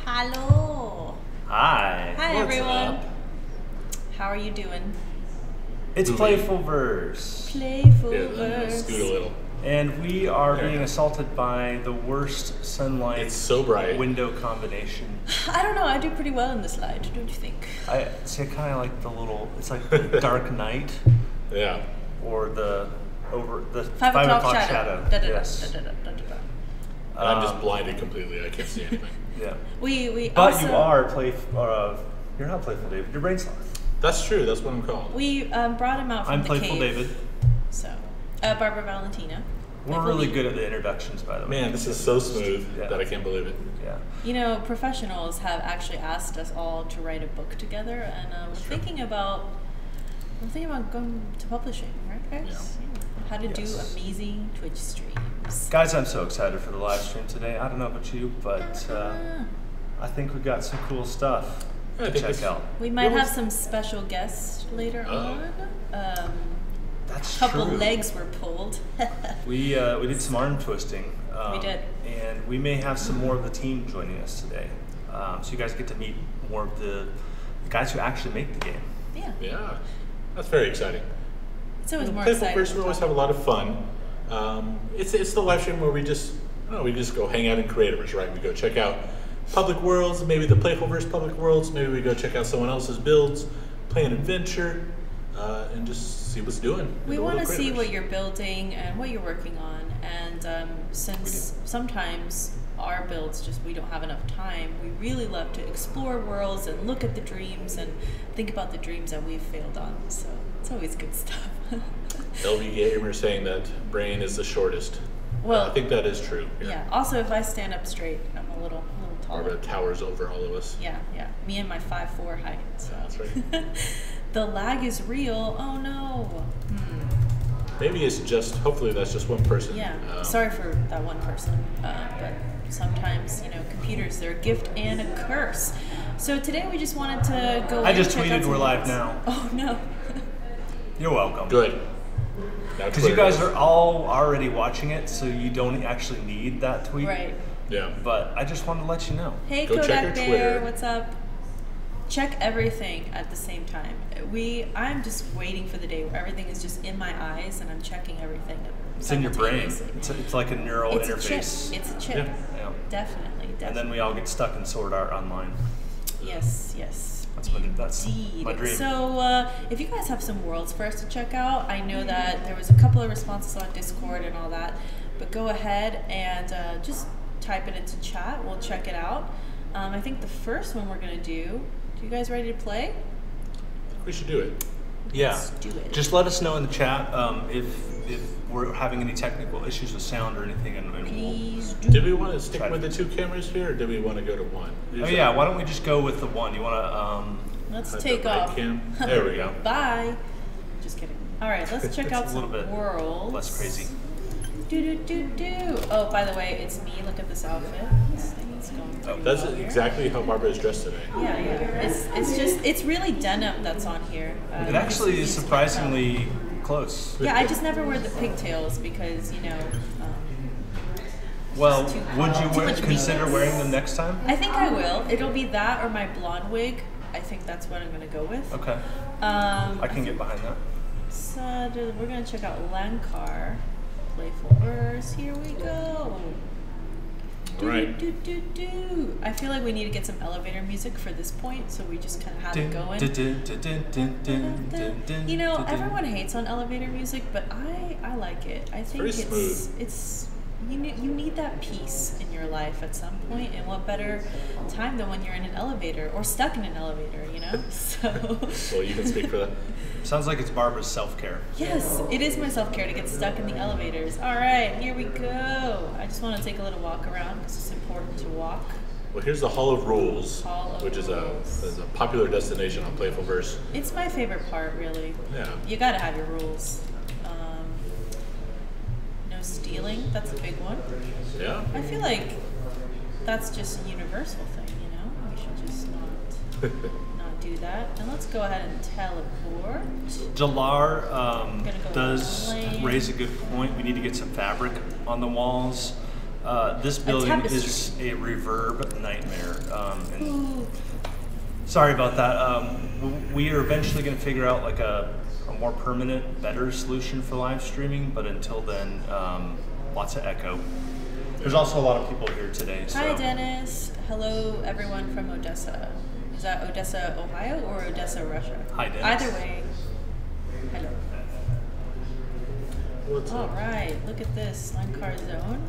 Hello. Hi. Hi, What's everyone. up? How are you doing? It's Playfulverse. Playfulverse. Scoot a little. And we are being assaulted by the worst sunlight It's so bright. window combination. I don't know. I do pretty well in this light. Don't you think? I kind of like the little. It's like the Dark Night Yeah. or the 5 o'clock shadow. Da, da, da, Yes. da, da, da, da, da. And I'm just blinded completely. I can't see anything. Yeah. We But also, you are you're not Playful David. You're Brain Sloth. That's true. That's what I'm called. We brought him out from I'm the Playful cave. David. So, Barbara Valentina. We're really good at the introductions, by the way. Man, this is so smooth Yeah. that I can't believe it. Yeah. You know, professionals have actually asked us all to write a book together, and we're thinking about going to publishing, right, guys? How to do Yes. amazing Twitch streams. Guys, I'm so excited for the live stream today. I don't know about you, but I think we got some cool stuff I to think check this- out. We might have some special guests later on. That's Couple true. legs were pulled. We did some arm twisting. We did. And we may have some more of the team joining us today. So you guys get to meet more of the guys who actually make the game. Yeah. Yeah. That's very exciting. It's always more exciting. Playfulverse, we always have a lot of fun. It's the live stream where we just go hang out in Creativerse, right? We go check out public worlds, maybe the Playfulverse public worlds, maybe we go check out someone else's builds, play an adventure, and just see what's doing. We want to see what you're building and what you're working on, and since sometimes our builds we don't have enough time, we really love to explore worlds and look at the dreams and think about the dreams that we've failed on. So it's always good stuff. LV Gamer saying that Brain is the shortest. Well, I think that is true. Here. Yeah. Also, if I stand up straight, I'm a little taller. Barbara towers over all of us. Yeah. Me and my 5'4" height. So. That's right. The lag is real. Oh no. Maybe it's just. Hopefully, that's just one person. Yeah. Sorry for that one person. But sometimes, computers, they're a gift and a curse. So today we just wanted to go. I just check out tweeted some we're live things. now. Oh no. You're welcome. Good. Because you guys are all already watching it, so you don't actually need that tweet. Right. Yeah. But I just wanted to let you know. Hey, Go check Kodak your Bear, Twitter. what's up? Check everything at the same time. I'm just waiting for the day where everything is just in my eyes and I'm checking everything. It's in your brain. simultaneously. It's like a neural It's interface. a chip. It's a chip. Yeah. Definitely. And then we all get stuck in Sword Art Online. Yes. That's my dream. So if you guys have some worlds for us to check out, I know that there was a couple of responses on Discord and all that, but go ahead and just type it into chat. We'll check it out. I think the first one we're going to do, you guys ready to play? We should do it. Yeah. Let's do it. Just let us know in the chat if we're having any technical issues with sound or anything, and Please do. Did we want to stick with the two cameras here, or did we want to go to one? Oh yeah, why don't we just go with the one? You want to Let's take off. There we go. Bye. Just kidding. All right, let's check out It's a little some bit worlds. less crazy. Do. Oh, by the way, it's me. Look at this outfit. This thing is going pretty That's well here. exactly how Barbara is dressed today. Yeah. It's really denim that's on here. It actually is surprisingly close. Yeah, I just never wear the pigtails because Well, too- would you too much consider makeup. wearing them next time? I think I will. It'll be that or my blonde wig. I think that's what I'm gonna go with. Okay. I can get behind that. So we're gonna check out Lankarr, Playfulverse. Here we go. All right. I feel like we need to get some elevator music for this point, so we just kind of have it going. You know, everyone hates on elevator music, but I like it. I think it's you need that peace in your life at some point, and what better time than when you're in an elevator or stuck in an elevator, you know? So. Well, you can speak for that. Sounds like it's Barbara's self-care. Yes, it is my self-care to get stuck in the elevators. All right, here we go. I just want to take a little walk around because it's important to walk. Well, here's the Hall of Rules, which is a popular destination on Playfulverse. It's my favorite part, really. Yeah. You gotta have your rules. No stealing, that's a big one. Yeah. I feel like that's just a universal thing, you know? We should just not do that. And let's go ahead and teleport. Jalar Go does raise a good point. We need to get some fabric on the walls. This building is a reverb nightmare. Sorry about that. We are eventually going to figure out like a more permanent, better solution for live streaming, but until then, lots of echo. There's also a lot of people here today. So. Hi, Dennis. Hello, everyone from Odessa. Is that Odessa, Ohio, or Odessa, Russia? Hi, Dennis. Either way, hello. What's All up? right, look at this Lankarr zone.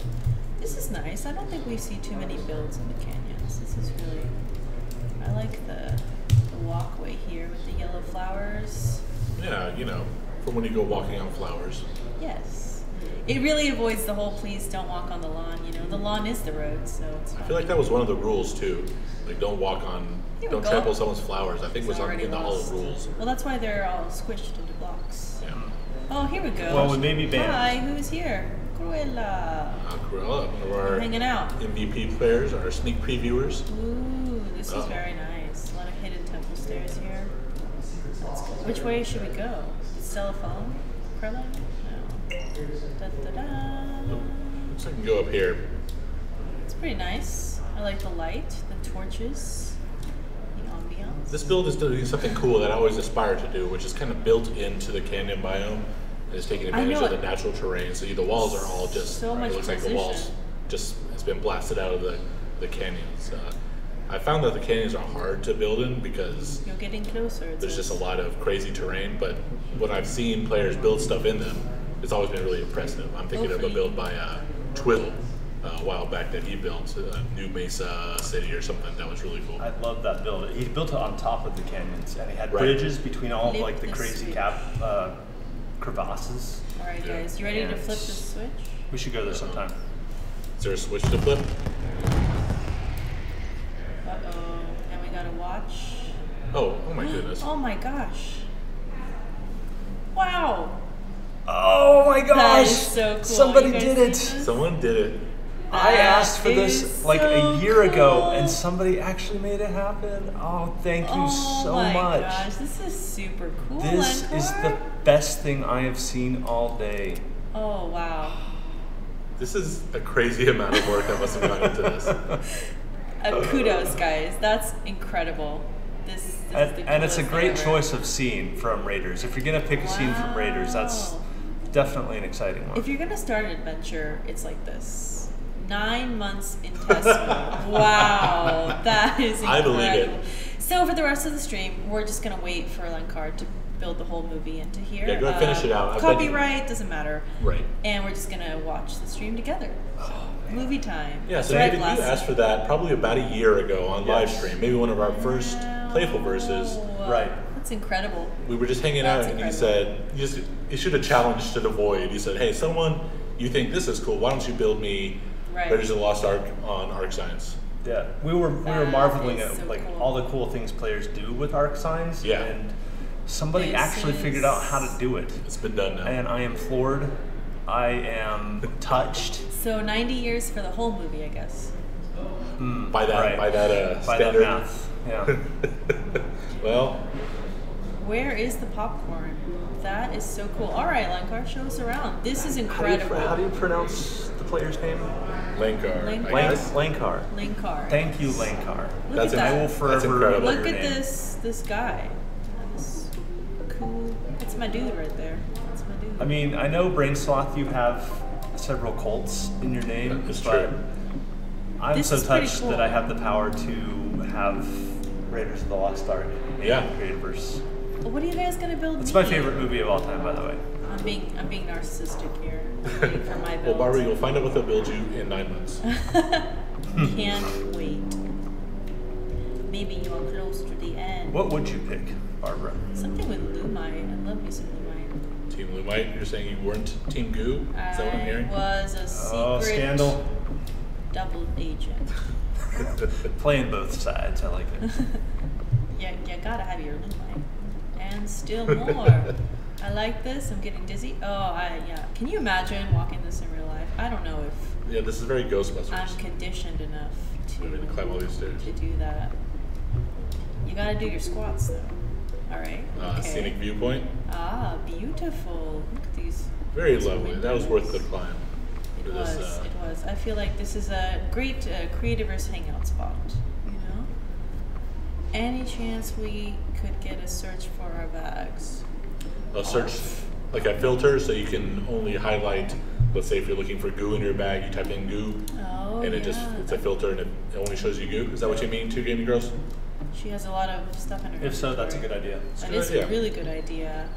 This is nice. I don't think we see too many builds in the canyons. This is really, I like the walkway here with the yellow flowers. Yeah, you know, from when you go walking on flowers. Yes. It really avoids the whole please don't walk on the lawn, you know. The lawn is the road, so it's fine. I feel like that was one of the rules too. Like don't walk on, don't trample someone's flowers. I think it was in the Hall of Rules. Well, that's why they're all squished into blocks. Yeah. Oh, here we go. Well, we may be banned. Hi, who's here? Cruella. Cruella, one of our hanging out. MVP players, our sneak previewers. Ooh, this is very nice. A lot of hidden temple stairs here. Let's go. Which way should we go? Still a phone? Krillin? No. Da, da, da. Looks like we can go up here. It's pretty nice. I like the light, the torches, the ambiance. This build is doing something cool that I always aspire to do, which is kind of built into the canyon biome. It's taking advantage of the natural terrain. So the walls are all just, so much it looks like the walls just has been blasted out of the canyons. I found that the canyons are hard to build in because you're getting closer. There's just a lot of crazy terrain, but when I've seen players build stuff in them, it's always been really impressive. I'm thinking of a build by DrEvilB a while back that he built, New Mesa City or something. That was really cool. I love that build. He built it on top of the canyons, and he had bridges between all of like the crazy crevasses. All right, guys, you ready to flip the switch? We should go there sometime. Is there a switch to flip? Uh-oh, and we gotta watch. Oh my goodness. Oh my gosh. Wow. Oh my gosh. That is so cool. Somebody did it. Someone did it. I asked for this like a year ago, and somebody actually made it happen. Oh, thank you so much. Oh my gosh, this is super cool. This Lankarr. is the best thing I have seen all day. Oh, wow. This is a crazy amount of work that must have gone into this. Kudos, guys. That's incredible. This is the and it's a great ever. choice of scene from Raiders. If you're going to pick a scene from Raiders, that's definitely an exciting one. If you're going to start an adventure, it's like this. 9 months in test mode. Wow, that is incredible. I believe it. So for the rest of the stream, we're just going to wait for Lankarr to build the whole movie into here. Yeah, go ahead, finish it out. Copyright, doesn't matter. Right. And we're just going to watch the stream together. So, movie time. Yeah, so David, you asked for that probably about a year ago on live stream. Maybe one of our first Playfulverses. Right. That's incredible. We were just hanging out, and you said, you should have challenged to the void. You said, hey, someone, you think this is cool, why don't you build me Raiders of the Lost Ark on Arc Science? Yeah, we were marveling at so cool. all the cool things players do with Arc Signs. Yeah. And somebody actually figured out how to do it. It's been done now. And I am floored. I am touched. So 90 years for the whole movie, I guess. By that standard. That math. Yeah. Well. Where is the popcorn? That is so cool. All right, Lankarr, show us around. This is incredible. How do you pronounce the player's name? Lankarr. Lankarr. Lankarr. Thank you, Lankarr. Look at that. I will forever incredible. Look at this guy. That's cool. That's my dude right there. That's my dude. I mean, I know Brain Sloth, you have several cults in your name. It's but true. I'm This so is pretty touched cool. that I have the power to have Raiders of the Lost Ark in Creativerse. Well, what are you guys gonna build? It's my favorite movie of all time, by the way. I'm being narcissistic here. I'm waiting for my Well, build. Barbara, you'll find out what they'll build you in 9 months. Can't wait. Maybe you are close to the end. What would you pick, Barbara? Something with Lumite. I love me some Lumite. Team Lumite, you're saying you weren't Team Goo? Is that what I'm hearing? I was a secret Oh, scandal. double agent. Playing both sides, I like it. Yeah, you gotta have your Lumite. And still more. I like this. I'm getting dizzy. Yeah. Can you imagine walking this in real life? I don't know if Yeah, this is very Ghostbusters. I'm conditioned enough Maybe to climb all these stairs. to do that. You gotta do your squats though. All right. Okay. Scenic viewpoint. Ah, beautiful. Look at these. Very these lovely. That was worth the climb. It for was. this, It was. I feel like this is a great Creativerse hangout spot. You know. Any chance we could get a search for our bags? A search, like a filter, so you can only highlight, let's say if you're looking for goo in your bag, you type in goo, Oh, and yeah. it's a filter and it only shows you goo. Is that what you mean, Two Gaming Girls? She has a lot of stuff in her. If so, that's a good inventory. idea. That good is idea. a really good idea.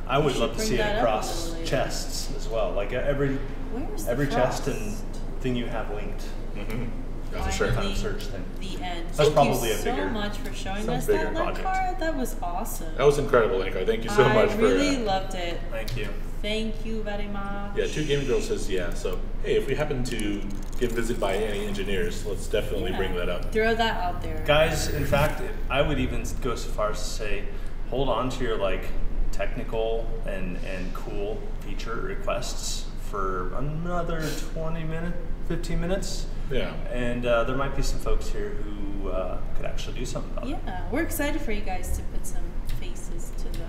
I would should love to bring see that it up a across little later. chests as well. Like every Where's the chest frost? and thing you have linked. Mm-hmm. That's a shirt. Kind Finally, of search thing. The end. That's Thank probably you a so bigger- much for showing some us bigger that, project. Lankarr. That was awesome. That was incredible, Lankarr. Thank you so much I for. really loved it. Thank you. Thank you very much. Yeah, Two Gaming Girls says yeah. So hey, if we happen to get visited by any engineers, let's definitely Yeah. bring that up. Throw that out there. Guys, in fact, I would even go so far as to say, hold on to your like technical and cool feature requests for another 15 minutes. Yeah. And there might be some folks here who could actually do something about it. Yeah, we're excited for you guys to put some faces to the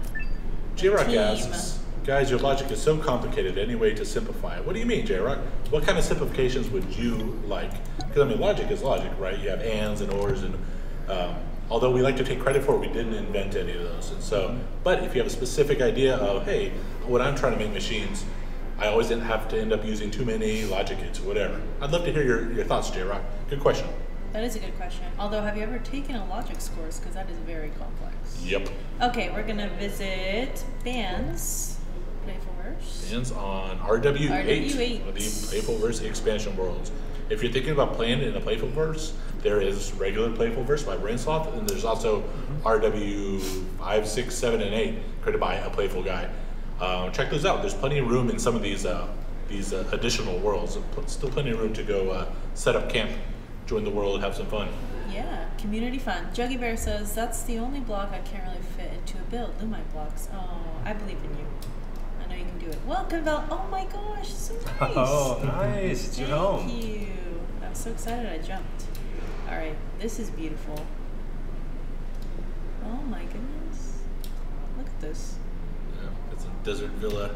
J-Rock team. asks, guys, your logic is so complicated. Any way to simplify it? What do you mean, J-Rock? What kind of simplifications would you like? Because I mean, logic is logic, right? You have ands and ors, and although we like to take credit for it, we didn't invent any of those. And so, but if you have a specific idea of, hey, when I'm trying to make machines, I always didn't have to end up using too many logic gates or whatever. I'd love to hear your thoughts, J-Rock. Good question. That is a good question. Although, have you ever taken a logic course? Because that is very complex. Yep. Okay, we're gonna visit bands, Playfulverse. Ends on RW8, RW8. of the Playfulverse expansion worlds. If you're thinking about playing in a Playfulverse, there is regular Playfulverse by Brainsloth, and there's also RW5, 6, 7, and 8 created by a Playful guy. Check those out. There's plenty of room in some of these additional worlds. Still plenty of room to go set up camp, join the world, and have some fun. Yeah, community fun. Juggy Bear says, that's the only block I can't really fit into a build. Lumite blocks. Oh, I believe in you. I know you can do it. Welcome, Val. Oh my gosh, so nice. Oh, nice. It's your home. Thank you. I'm so excited I jumped. All right, this is beautiful. Oh my goodness. Look at this. Yeah, it's a desert villa.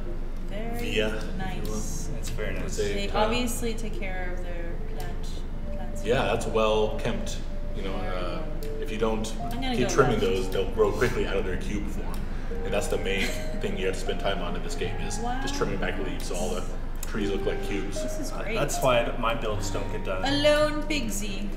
Very Via, nice. It's very nice. It's They obviously take care of their plants. Yeah, that's well kept. You know, if you don't I'm gonna keep go trimming left. those, they'll grow quickly out of their cube form. And that's the main thing you have to spend time on in this game is just trimming back leaves so all the trees look like cubes. This is great. That's why my builds don't get done. Alone Pigsy.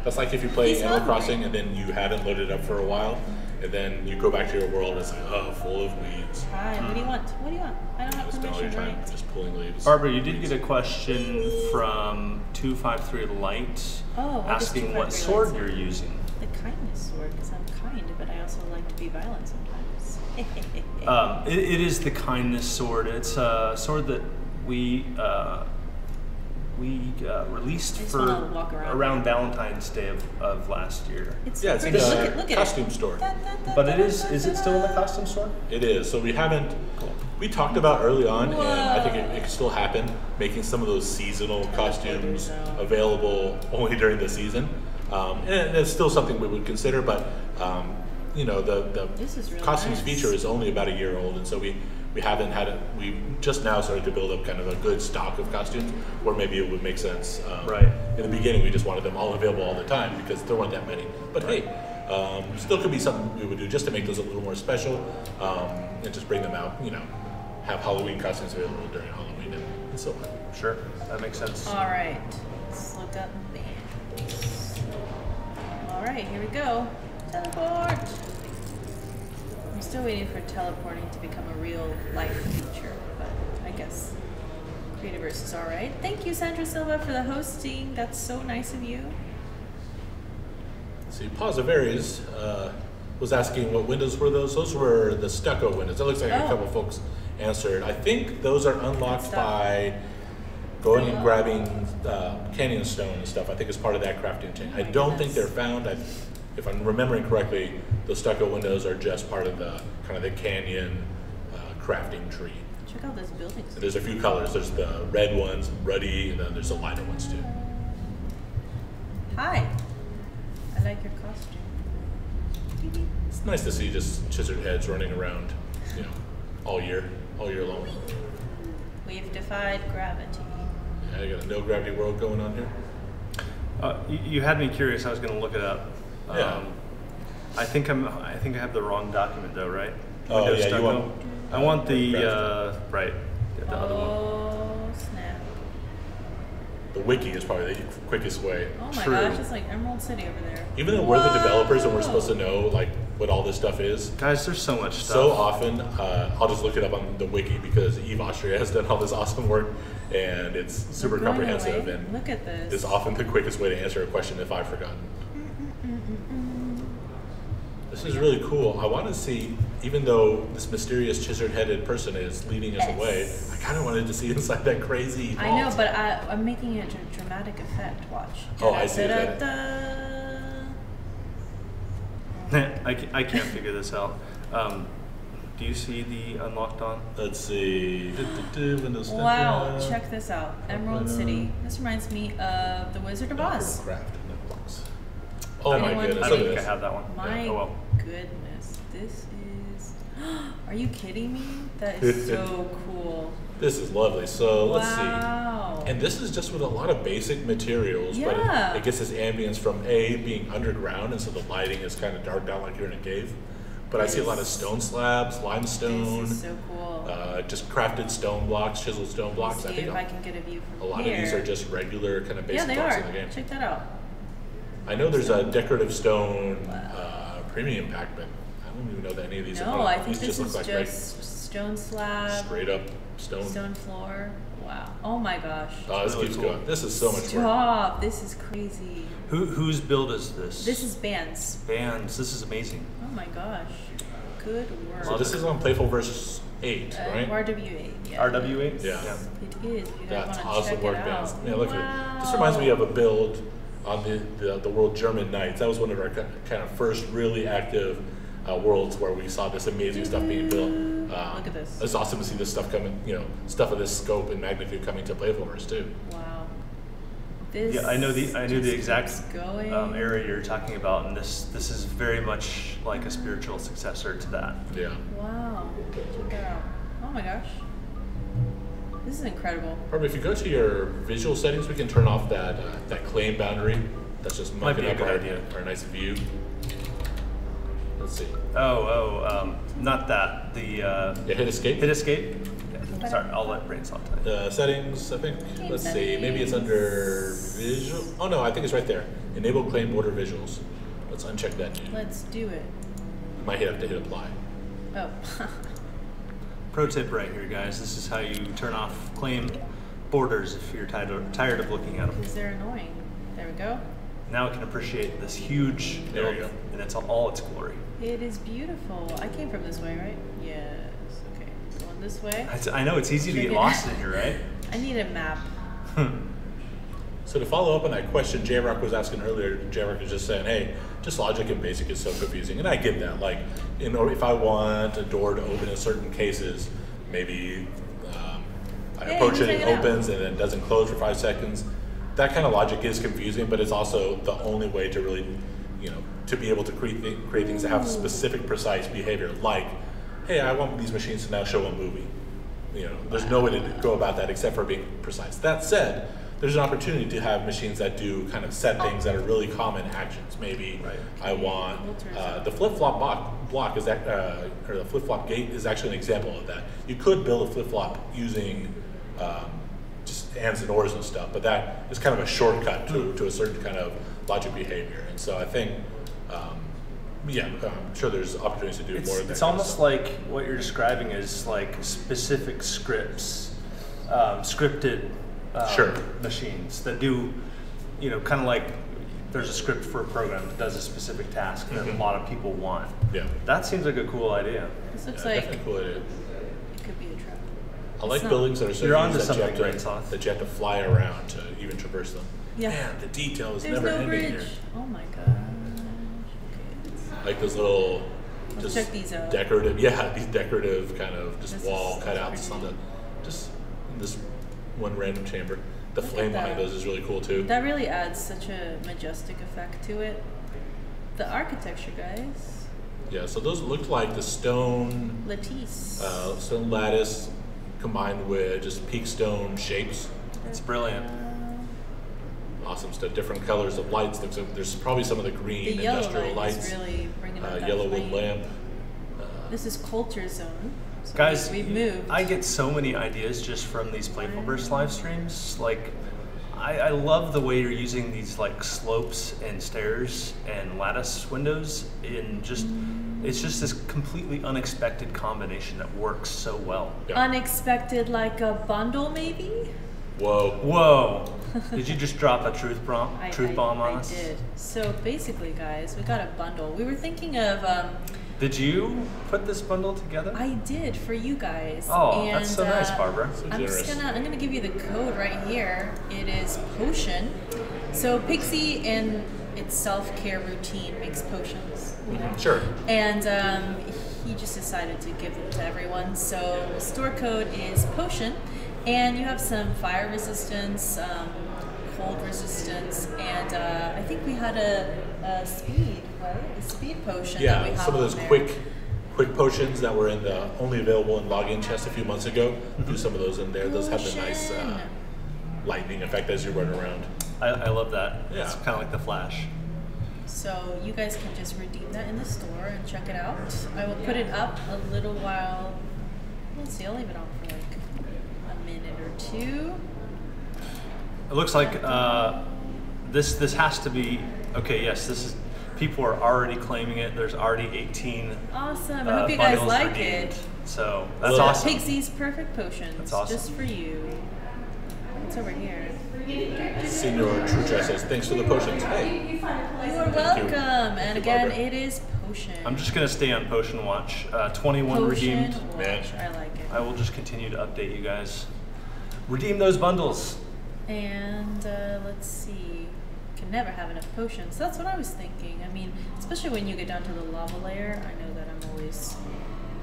That's like if you play He's Animal hungry. Crossing and then you haven't loaded up for a while, and then you go back to your world and it's like, oh, full of weeds. Hi, what do you want? What do you want? I don't have You spend all your permission, time right? just pulling leaves. Barbara, you did get a question from 253 Light Oh, what does asking what 253 sword Light say? you're using. The kindness sword, because I'm kind, but I also like to be violent sometimes. It is the kindness sword. It's a sword that we released I just for wanna walk around there. Valentine's Day of last year. It's Yeah, so it's in pretty. the Look at costume it. store. But it is it still in the costume store? It is. So we haven't. We talked about early on, and I think Whoa. it can still happen, making some of those seasonal costumes zone. available only during the season. And it's still something we would consider, but you know, the This is really costumes nice. feature is only about a year old, and so we haven't had it. We just now started to build up kind of a good stock of costumes, where maybe it would make sense. Right. In the beginning, we just wanted them all available all the time because there weren't that many. But hey, still could be something we would do just to make those a little more special, and just bring them out. You know, have Halloween costumes available during Halloween and so on. Sure, that makes sense. All right, let's look up bands. All right, here we go. Teleport. I'm still waiting for teleporting to become a real life feature, but I guess Creativerse is all right. Thank you, Sandra Silva, for the hosting. That's so nice of you. See, Pausaveries was asking what windows were those. Those were the stucco windows. It looks like a couple folks answered. I think those are unlocked by going and grabbing canyon stone and stuff. I think it's part of that crafting chain. I don't think they're found. If I'm remembering correctly, those stucco windows are just part of the kind of the canyon crafting tree. Check out those buildings. And there's a few colors. There's the red ones, ruddy, and then there's the lighter ones too. Hi. I like your costume. It's nice to see just chisered heads running around, all year long. We've defied gravity. Yeah, you got a no gravity world going on here. You had me curious. I was going to look it up. Yeah. I think I have the wrong document though, right? Oh, Windows yeah, you stucco. want- I want the Right. the other one. Oh, snap. The wiki is probably the quickest way. Oh my True. gosh, it's like Emerald City over there. Even though we're the developers and we're supposed to know like what all this stuff is, Guys, there's so much stuff. so often I'll just look it up on the wiki because Eve Austria has done all this awesome work and it's super We're going comprehensive away. and Look at this. is often the quickest way to answer a question if I've forgotten. This is really cool. I want to see, even though this mysterious chisered-headed person is leading us away, I kind of wanted to see inside that crazy vault. I know, but I'm making it a dramatic effect. Watch. Oh, I see that. I can't figure this out. Do you see the unlocked on? Let's see. Windows Wow, Stucco. check this out. Emerald City. This reminds me of The Wizard of Oz. Craft notebooks. Oh my Anyone goodness. I Look don't at think I this. have that one. My Oh well. goodness, this is. Are you kidding me? That is so cool. This is lovely. So let's see. Wow. And this is just with a lot of basic materials, Yeah. but it gets this ambience from being underground, and so the lighting is kind of darked out like you're in a cave. But I see a lot of stone slabs, limestone, This is so cool. just crafted stone blocks, chiseled stone blocks. See I think if I can get a view a from lot here. of these are just regular kind of Yeah, basic they blocks are. in the game. Check that out. I know there's a decorative stone premium pack, but I don't even know that any of these No, are. I think These this just is look like just stone slab, straight up stone. stone floor. Wow. Oh my gosh. Oh, this Really keeps cool. going. This is so much work. Stop. This is crazy. Whose build is this? This is Bands. Bands. This is amazing. Oh my gosh. Good work. So this is on Playfulverse 8, right? RW8. Yeah. RW8? Yeah. It is. You guys That's want to awesome check work, it bands. out. Yeah, look at it. This reminds me of a build on the World German Nights. That was one of our kind of first really active worlds where we saw this amazing stuff being built. Look at this. It's awesome to see this stuff coming, stuff of this scope and magnitude coming to Playfulverse too. Wow. This Yeah, I knew the exact keeps going. area you're talking about, and this is very much like a spiritual successor to that. Yeah. Wow. Check that out. Oh my gosh. This is incredible. Probably if you go to your visual settings, we can turn off that claim boundary. That's just Might be mucking a up good idea. our nice view. Let's see. Not that. The Yeah, hit escape. hit escape. Yeah. Sorry, I'll let Brainstorm tell you. Settings, I think. Let's see. Maybe it's under visual. Oh no, I think it's right there. Enable claim border visuals. Let's uncheck that. Let's do it. Might have to hit apply. Oh. Pro tip right here, guys. This is how you turn off claim borders if you're tired of looking at them. Because they're annoying. There we go. Now I can appreciate this huge There build you go. and it's all its glory. It is beautiful. I came from this way, right? Yes. Okay. Going this way. I know it's easy to get lost in here, right? I need a map. So to follow up on that question J-Rock was asking earlier, J-Rock was just saying, hey, just logic and basic is so confusing. And I get that. Like, if I want a door to open in certain cases, maybe I approach it, it opens, and then doesn't close for 5 seconds. That kind of logic is confusing, but it's also the only way to really, to be able to create things that have specific, precise behavior. Like, hey, I want these machines to now show a movie. There's no way to go about that except for being precise. That said, there's an opportunity to have machines that do kind of set things that are really common actions. Maybe I want the flip-flop block is that, or the flip-flop gate is actually an example of that. You could build a flip-flop using just ands and ors and stuff, but that is kind of a shortcut to a certain kind of logic behavior. And so I think, I'm sure there's opportunities to do more of that. It's almost like what you're describing is like specific scripts, scripted machines that do, kind of like there's a script for a program that does a specific task that a lot of people want. Yeah. That seems like a cool idea. This looks like definitely a cool idea. it could be a trap. I like buildings that are so You're huge onto that something, you have to fly around to even traverse them. Yeah. Man, the detail is There's never no ending bridge. here. Oh my gosh. Okay. Like those little, Let's check these out. these decorative kind of just This wall is cutouts super on neat. just in this one random chamber. The Look at flame behind that. those is really cool too. That really adds such a majestic effect to it. The architecture, guys. Yeah, so those looked like the stone stone lattice combined with just peak stone shapes. It's brilliant. Awesome stuff. Different colors of lights. There's probably some of the green The yellow industrial light lights. is really bringing out that Yellow wood flame. lamp. This is culture zone. So Guys, we've moved. I get so many ideas just from these Playfulverse live streams. Like, I love the way you're using these like slopes and stairs and lattice windows in just, it's just this completely unexpected combination that works so well. Yeah. Unexpected, like a bundle, maybe. Whoa. Did you just drop a truth bomb on us? I did. So basically, guys, we got a bundle. We were thinking of. Did you put this bundle together? I did for you guys. Oh, and, that's so nice, Barbara. So I'm gonna give you the code right here. It is potion. So Pixie in its self-care routine makes potions. Sure. And he just decided to give them to everyone. So store code is potion, and you have some fire resistance, cold resistance, and I think we had a speed, right? A speed potion. that we Yeah, have some of those on there. quick potions that were in the only available in login chest a few months ago. Do some of those in there. Those have the nice Potion. lightning effect as you run around. I love that. Yeah. It's kind of like the Flash. So you guys can just redeem that in the store and check it out. I will put it up a little while. Let's see, I'll leave it on for like a minute or two. It looks like this has to be okay. Yes, this is. People are already claiming it. There's already 18. Awesome. I hope you guys bundles like redeemed. it. So that's So awesome. Pixie's Perfect Potions. That's awesome. Just for you. What's over here? Senior True Chest says, thanks for the potions. Hey. You are Thank welcome. you. And Thank you, again, Barbara. it is potion. I'm just gonna stay on Potion Watch. 21 Potion redeemed. Watch. Man. I like it. I will just continue to update you guys. Redeem those bundles. And let's see. Can never have enough potions. That's what I was thinking. I mean, especially when you get down to the lava layer, I know that I'm always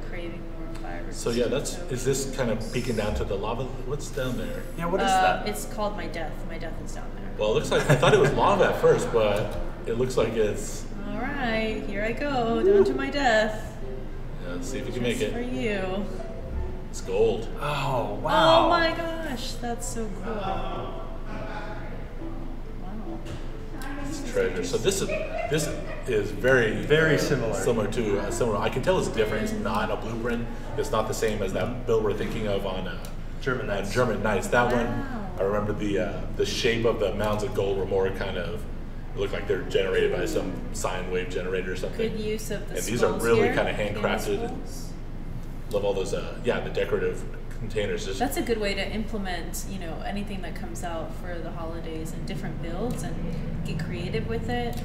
craving more fire. So yeah, is this kind of peeking down to the lava? What's down there? Yeah, what is that? It's called My Death. My Death is down there. Well, it looks like, I thought it was lava at first, but it looks like it's, All right, here I go, down to my death. let's see if you can make Just for it. you. It's gold. Oh wow! Oh my gosh, that's so cool. Wow. It's treasure. So this is very similar. to similar. I can tell it's different. It's not a blueprint. It's not the same as that build we're thinking of on German Knights. German Knights. That Wow. one, I remember the shape of the mounds of gold were more kind of, it looked like they're generated by some sine wave generator or something. Good use of the And these are skulls really here. kind of Famous handcrafted. skulls. Love all those, the decorative containers. Just, That's a good way to implement, anything that comes out for the holidays and different builds and get creative with it.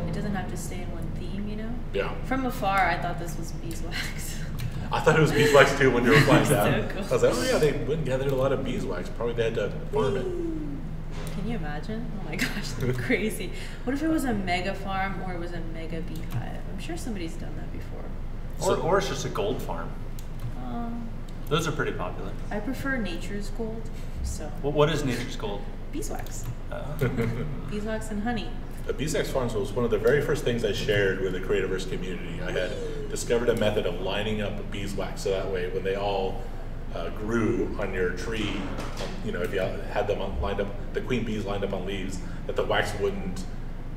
It doesn't have to stay in one theme, yeah. From afar, I thought this was beeswax. I thought it was beeswax too when you were flying So down. cool. I was like, oh yeah, they went and gathered a lot of beeswax. Probably they had to farm it. Can you imagine? Oh my gosh, that's crazy. What if it was a mega farm or it was a mega beehive? I'm sure somebody's done that before. Or it's just a gold farm. Those are pretty popular. I prefer nature's gold, so Well, what is nature's gold? beeswax. Beeswax and honey. The Beeswax Farms was one of the very first things I shared with the Creativerse community. I had discovered a method of lining up beeswax so that way when they all grew on your tree, if you had them lined up, the queen bees lined up on leaves, that the wax wouldn't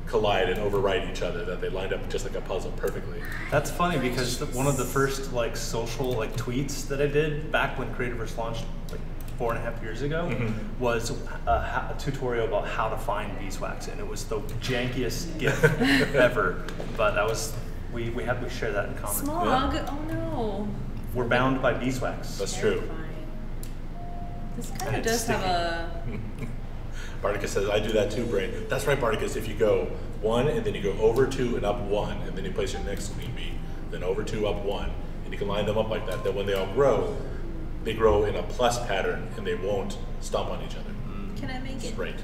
collide and overwrite each other, that they lined up just like a puzzle perfectly. That's funny because one of the first social tweets that I did back when Creativerse launched 4.5 years ago, was a tutorial about how to find beeswax, and it was the jankiest gift ever. But that was we share that in common. Smog. Oh no. We're bound by beeswax. That's true. This kind of does have a. Barticus says, I do that too, Brain. That's right, Barticus. If you go 1 and then you go over 2 and up 1, and then you place your next queen bee, then over 2, up 1, and you can line them up like that. Then when they all grow, they grow in a plus pattern and they won't stomp on each other. Can I make it? Right.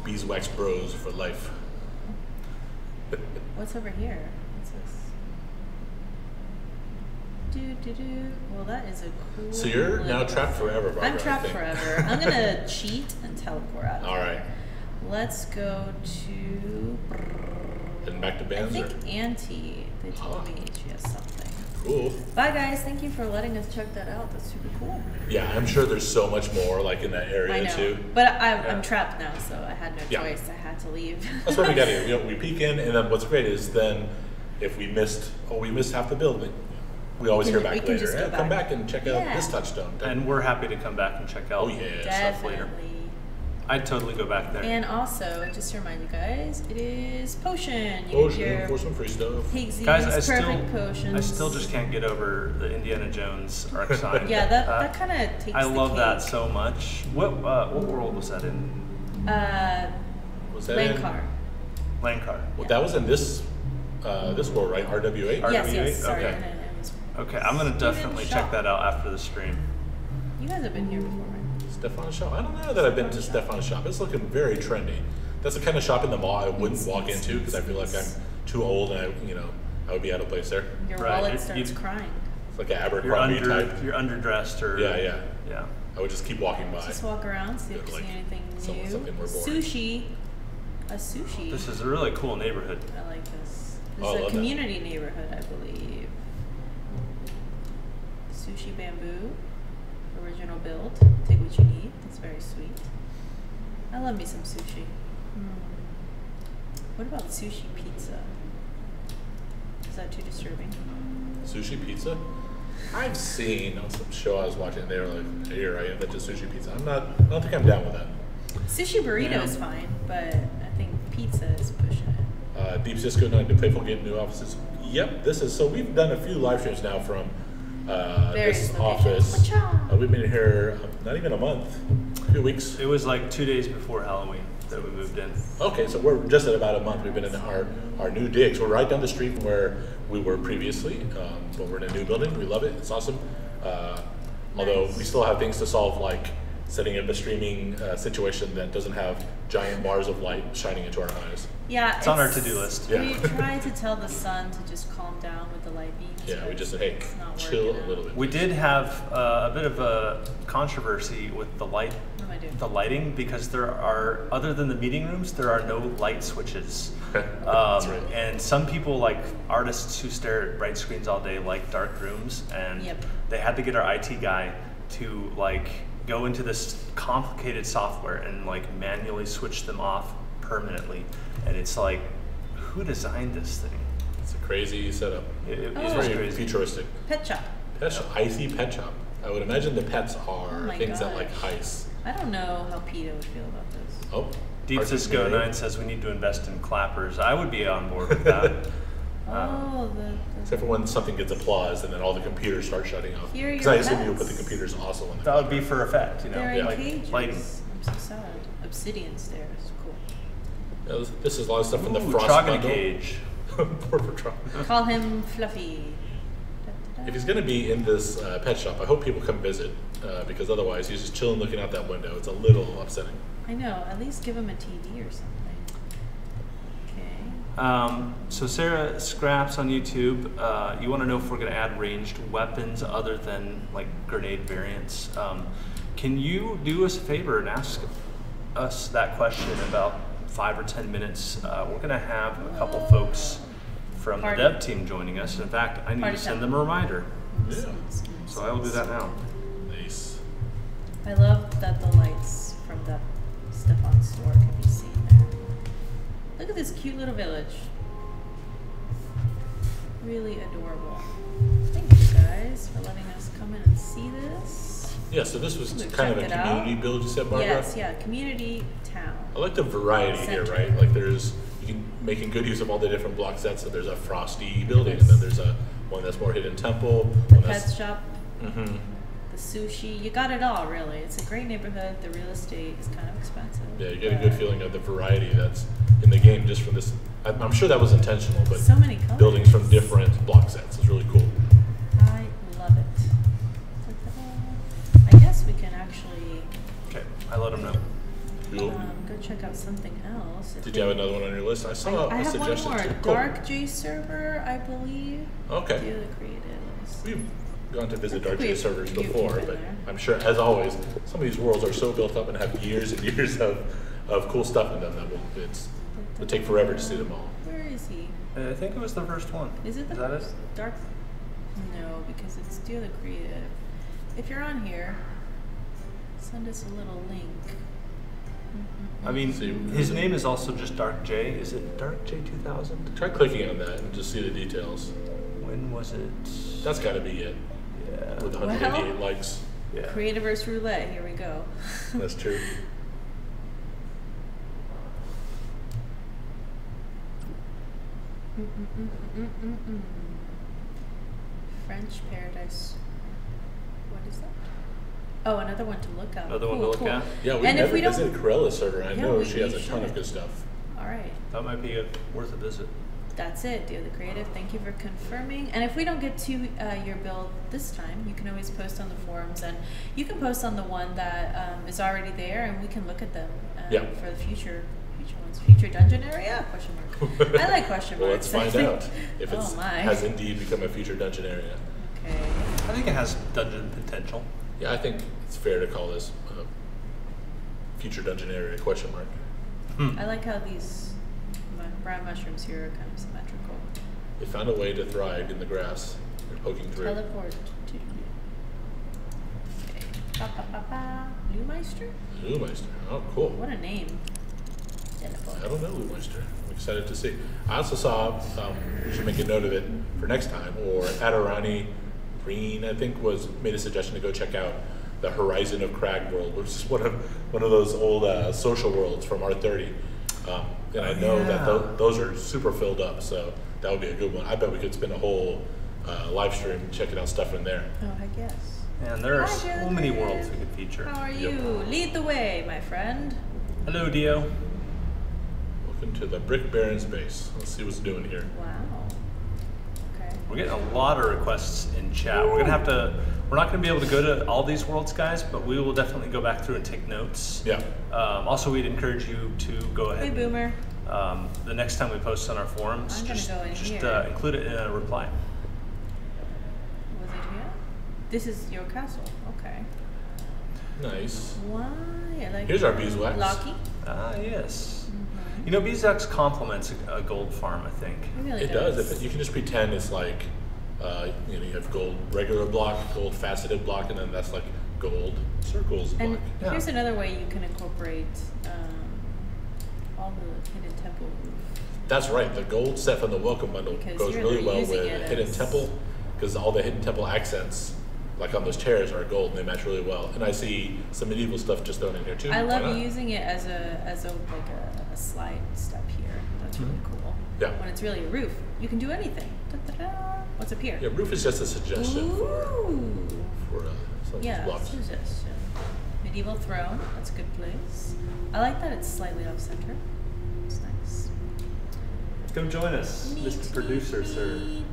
Beeswax bros for life. What's over here? What's this? Well, that is a cool. So you're now trapped forever, Barbara. I'm trapped forever. I'm gonna cheat and teleport out. All right. Let's go to. Heading back to Banzer. I think Auntie. They told me she has something. Cool. Bye guys. Thank you for letting us check that out. That's super cool. Yeah, I'm sure there's so much more like in that area I know. too. But I'm trapped now, so I had no choice. I had to leave. That's what we got here. You know, we peek in, and then what's great is then if we missed half the building, we always hear back later. Hey, come back and check out this touchstone. And we're happy to come back and check out stuff later. I'd totally go back there. And also, just to remind you guys, it is potion. Potion for some free stuff. Guys, I still just can't get over the Indiana Jones arc sign. Yeah, that kind of takes I love the that so much. What world was that in? Was that Lankarr. Lankarr. Well, that was in this world, right? RWA? Yes, sorry. Okay. Okay, I'm going to definitely check that out after the stream. You guys have been here before, right? Stefan's shop. I don't know that I've been to Stefan's shop. It's looking very trendy. That's the kind of shop in the mall I wouldn't walk into because I feel like I'm too old and I would be out of place there. Your wallet starts crying. It's like an Abercrombie type. You're underdressed or yeah. I would just keep walking by. Just walk around, see if you see anything new. Something more boring. Sushi. A sushi. This is a really cool neighborhood. I like this. This is a community neighborhood, I believe. Sushi bamboo. Original build. Take what you need. That's very sweet. I love me some sushi. What about sushi pizza? Is that too disturbing? Sushi pizza? I've seen on some show I was watching, they were like, here I am, that's just sushi pizza. I don't think I'm down with that. Sushi burrito is fine, but I think pizza is pushing it. Deep Cisco 9 to Playful get new offices. Yep, so we've done a few live streams now from this office. We've been here not even a month, a few weeks. It was like 2 days before Halloween that we moved in. Okay, so we're just at about a month. We've been in our new digs. We're right down the street from where we were previously, but we're in a new building. We love it. It's awesome. Although we still have things to solve, like setting up a streaming situation that doesn't have giant bars of light shining into our eyes. Yeah, it's on our to-do list. We try to tell the sun to just calm down with the light beams. Yeah, we just said, hey, chill a little bit. We did have a bit of a controversy with the light. The lighting, because there are, other than the meeting rooms, there are no light switches. That's right. And some people, like artists who stare at bright screens all day, like dark rooms, and they had to get our IT guy to like go into this complicated software and like manually switch them off permanently. And it's like, who designed this thing? It's a crazy setup. It's very crazy. Futuristic. Pet shop. Pet shop. Icy pet shop. I would imagine the pets are things that like ice. I don't know how PETA would feel about this. Oh. Deep Cisco 9 says we need to invest in clappers. I would be on board with that. Except for when something gets applause and then all the computers start shutting off. Because I assume you'll put the computers also on the That would be for effect, They're like cages. lighting. I'm so sad. Obsidian stairs. Cool. Yeah, this is a lot of stuff from the Frost Trogon bundle. Cage. Poor Trogon. Call him Fluffy. If he's going to be in this pet shop, I hope people come visit, because otherwise he's just chilling looking out that window. It's a little upsetting. I know. At least give him a TV or something. Okay. So Sarah Scraps on YouTube, you want to know if we're going to add ranged weapons other than like grenade variants. Can you do us a favor and ask us that question in about 5 or 10 minutes? We're going to have a couple folks from the dev team joining us. In fact, I need to send them a reminder. Yeah. So I will do that now. Nice. I love that the lights from the Stefan store can be seen there. Look at this cute little village. Really adorable. Thank you guys for letting us come in and see this. Yeah, so this was We've kind of a checked it community out. build, you said, Barbara? Yes, yeah, community town. I like the variety here, Center. right? Like there's, you can making good use of all the different block sets. So there's a frosty building, and then there's a one that's more hidden temple. The one pet that's, shop, the sushi, you got it all really. It's a great neighborhood. The real estate is kind of expensive. yeah, you get a good feeling of the variety that's in the game just from this. I'm sure that was intentional, but So many colors. buildings from different block sets is really cool. I love it. I guess we can actually Okay, I let them know. Cool. go check out something else. If Did you have another one on your list? I saw I a have one suggestion more. too. Cool. Dark J server, I believe. Okay. Do the creatives. We've gone to visit I Dark think J we've- servers you've before, been but there. I'm sure, as always, some of these worlds are so built up and have years and years of cool stuff in them that it'll take forever to see them all. Where is he? I think it was the first one. Is it the that first? Dark? No, because it's Do the Creative. If you're on here, send us a little link. I mean, See, his name is also just Dark J. Is it Dark J 2000? Try clicking on that and just see the details. When was it? That's got to be it. Yeah. With 188 Well- likes. Yeah. Creativerse roulette. Here we go. That's true. French Paradise. What is that? Oh, another one to look at. Another one to look at? Yeah, we And if never we don't- visited Corella's server. I Yeah, know we- she has we a ton of should. good stuff. All right. That might be worth a visit. That's it, Do the Creative. Thank you for confirming. And if we don't get to your build this time, you can always post on the forums, and you can post on the one that is already there, and we can look at them Yeah. for the future ones. Future dungeon area? Question mark. I like question Well, marks. let's find out if it Oh my. has indeed become a future dungeon area. Okay. I think it has dungeon potential. Yeah, I think it's fair to call this future dungeon area question mark. I like how these brown mushrooms here are kind of symmetrical. They found a way to thrive in the grass. They're poking through. Teleport to. Okay. Ba, ba, ba, ba. Lewmeister? Lewmeister. Oh, cool. What a name. Teleport. I don't know Lewmeister. I'm excited to see. I also saw, we should make a note of it for next time, or Adirani Green, I think, made a suggestion to go check out the Horizon of Crag world, which is one of those old social worlds from R30. And I know that those are super filled up, so that would be a good one. I bet we could spend a whole live stream checking out stuff in there. Oh, I guess. And there are Hi, so Joseph. many worlds we could feature. How are Yep. you? Lead the way, my friend. Hello, Dio. Welcome to the Brick Baron's base. Let's see what's doing here. Wow. Okay. We're getting a lot of requests in chat. We're not gonna be able to go to all these worlds, guys, but we will definitely go back through and take notes. Yeah. Also, we'd encourage you to go ahead. Hey, Boomer. The next time we post on our forums, I'm gonna just go in here. Include it in a reply. Was it here? This is your castle. Okay. Nice. Why? I like Here's our beeswax. Lucky. Ah, yes. You know, Beeswax complements a gold farm, I think. It really It does. If you can just pretend it's like, you have gold regular block, gold faceted block, and then that's like gold circles block. And Yeah. here's another way you can incorporate all the hidden temple roof. That's right. The gold set from the welcome bundle Because goes here really they're well using with it hidden as- temple, because all the hidden temple accents, like on those chairs, are gold and they match really well. And I see some medieval stuff just thrown in here too. I Why love not? using it as a slide step here. That's really cool. Yeah. When it's really a roof, you can do anything. Da-da-da. What's up here? Yeah, roof is just a suggestion Ooh. for some of these Yeah, blocks. suggestion. Medieval throne. That's a good place. I like that it's slightly off center. It's nice. Come join us, Mr. Producer, sir. Neat.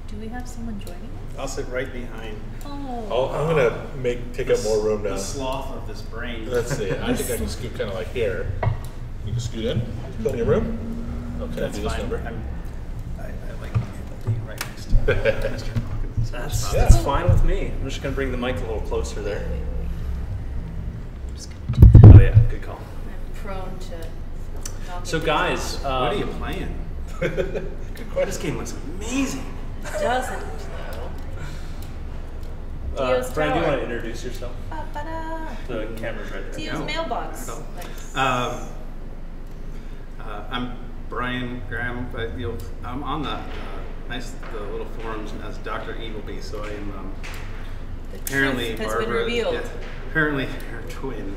Do we have someone joining us? I'll sit right behind Oh. I'm gonna take up more room now. the sloth of this brain. Let's see. I think I can scoot kind of like here. You can scoot in. Plenty of room. Okay, That's do this fine. number. I like being right next to Mr. Hawkins. That's fine with me. I'm just gonna bring the mic a little closer there. Just gonna do that. Oh yeah, good call. I'm prone to. not So get guys, What are you playing? Good This question. game looks amazing. these- Doesn't though. Dio's Brian, do you tower. want to introduce yourself? Ba-ba-da. The camera's right there. Dio's No, mailbox. not Nice. I'm Brian Graham, but I'm on the little forums as DrEvilB, so I am apparently has Barbara, been revealed. yeah, apparently her twin.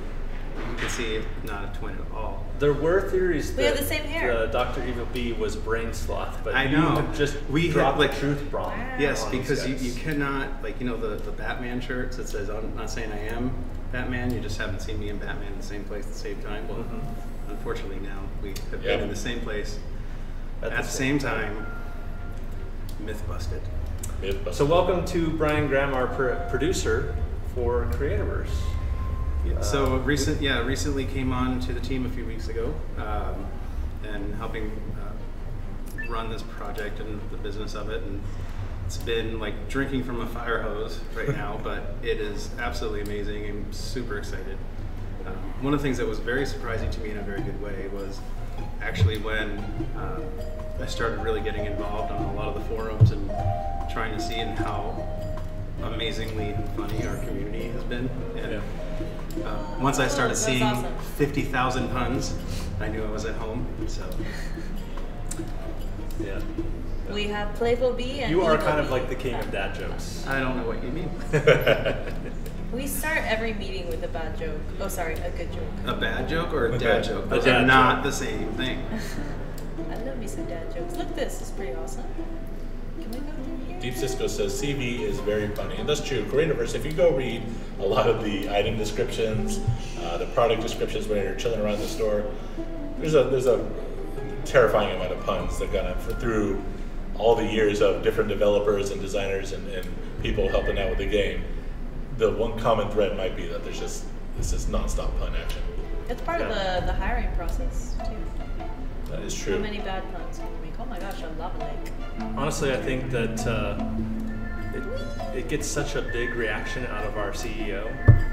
You can see it's not a twin at all. There were theories We that have the same hair. DrEvilB was brain sloth, but I you know. have just We dropped had, the truth bomb. Wow. Yes, on because these you guys. cannot, like, you know, the Batman shirts that says, I'm not saying I am Batman, you just haven't seen me and Batman in the same place at the same time. Well, unfortunately now we have been in the same place at the same time. Myth busted. So welcome to Brian Graham, our producer for Creativerse. So recently came on to the team a few weeks ago, and helping run this project and the business of it. And it's been like drinking from a fire hose right now, but it is absolutely amazing. I'm super excited. One of the things that was very surprising to me in a very good way was actually when I started really getting involved on a lot of the forums and trying to see and how amazingly funny our community has been. And once I started seeing awesome. 50,000 puns, I knew I was at home. So Yeah. We have PlayfulB and You are EvilB. kind of like the king of dad jokes. I don't know what you mean. We start every meeting with a bad joke. Oh, sorry, a good joke. A bad joke or a Okay. dad joke? Those dad are not joke. the same thing. I love me some dad jokes. Look, this is pretty awesome. Can we go through here? Deep Cisco says CV is very funny, and that's true. Creativerse, if you go read a lot of the item descriptions, the product descriptions when you're chilling around the store, there's a terrifying amount of puns that gone through all the years of different developers and designers and people helping out with the game. The one common thread might be that there's just nonstop pun action. It's part of the hiring process, too. That is How true. many bad puns can you make? Oh my gosh, a lava lake. Honestly, I think that it gets such a big reaction out of our CEO,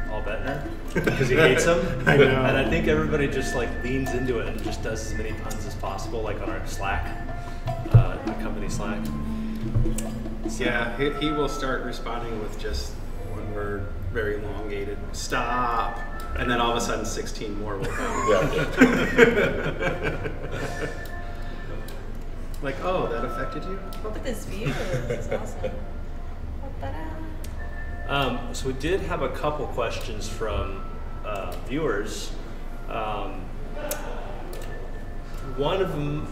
Paul Bettner, because he hates them. I know. And I think everybody just like leans into it and just does as many puns as possible, like on our Slack, our company Slack. Yeah, he will start responding with just one word, very elongated, stop, and then all of a sudden 16 more will come. Yeah. Like, oh, that affected you? Look at this view. This is awesome. Ta-da. So we did have a couple questions from viewers. One of them,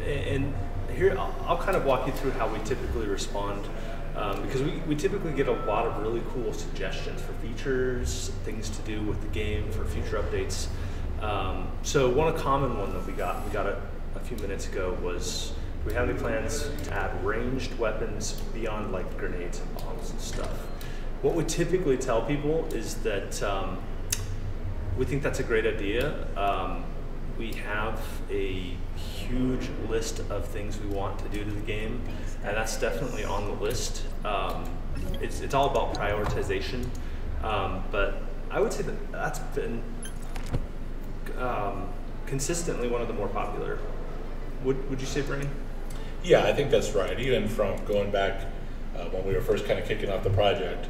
and here I'll kind of walk you through how we typically respond, because we typically get a lot of really cool suggestions for features, things to do with the game for future updates. So one common one that we got a few minutes ago was, do we have any plans to add ranged weapons beyond like grenades and bombs and stuff? What we typically tell people is that we think that's a great idea. We have a huge list of things we want to do to the game, and that's definitely on the list. It's all about prioritization, but I would say that that's been consistently one of the more popular. Would you say, Brain? Yeah, I think that's right. Even from going back when we were first kind of kicking off the project,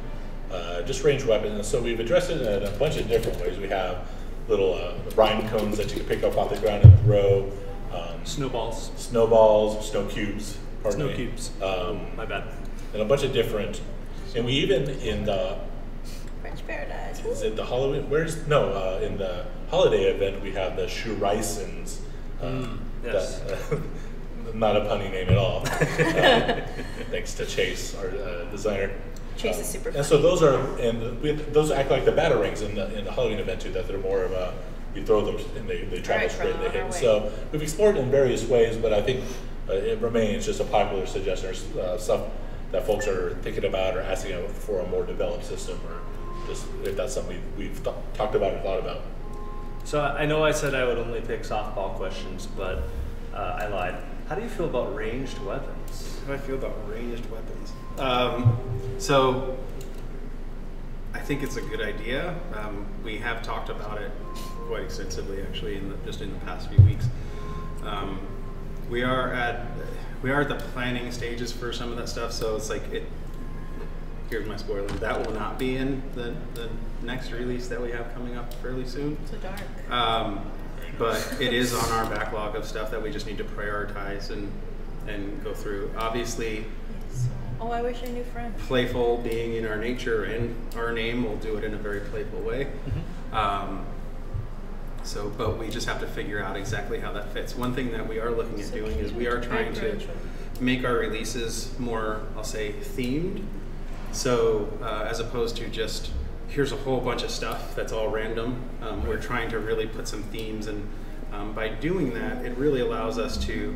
just ranged weapons. And so we've addressed it in a bunch of different ways. We have little rhyme cones that you can pick up off the ground and throw. Snowballs. Snowballs, snow cubes. Pardon me. Cubes. My bad. And a bunch of different. And we even in the French Paradise. is it the Halloween? In the holiday event we have the Shuraisons. Yes. Not a punny name at all. Thanks to Chase, our designer. Chase is super funny. And so those are, those act like the batarangs in the Halloween event too. That they're more of a, you throw them and they travel straight and they hit. So we've explored it in various ways, but I think it remains just a popular suggestion or stuff that folks are thinking about or asking for a more developed system, or just if that's something we've talked about or thought about. So I know I said I would only pick softball questions, but I lied. How do you feel about ranged weapons? How do I feel about ranged weapons? So I think it's a good idea. We have talked about it quite extensively, actually, just in the past few weeks. We are at the planning stages for some of that stuff. So it's like here's my spoiler. That will not be in the next release that we have coming up fairly soon. So dark. But it is on our backlog of stuff that we just need to prioritize and go through. Obviously, Oh, I wish I knew French. Playful being in our nature and our name, we'll do it in a very playful way. But we just have to figure out exactly how that fits. One thing that we are looking at doing is we are trying to make our releases more, I'll say, themed. So as opposed to just, here's a whole bunch of stuff that's all random, we're trying to really put some themes, and by doing that, it really allows us to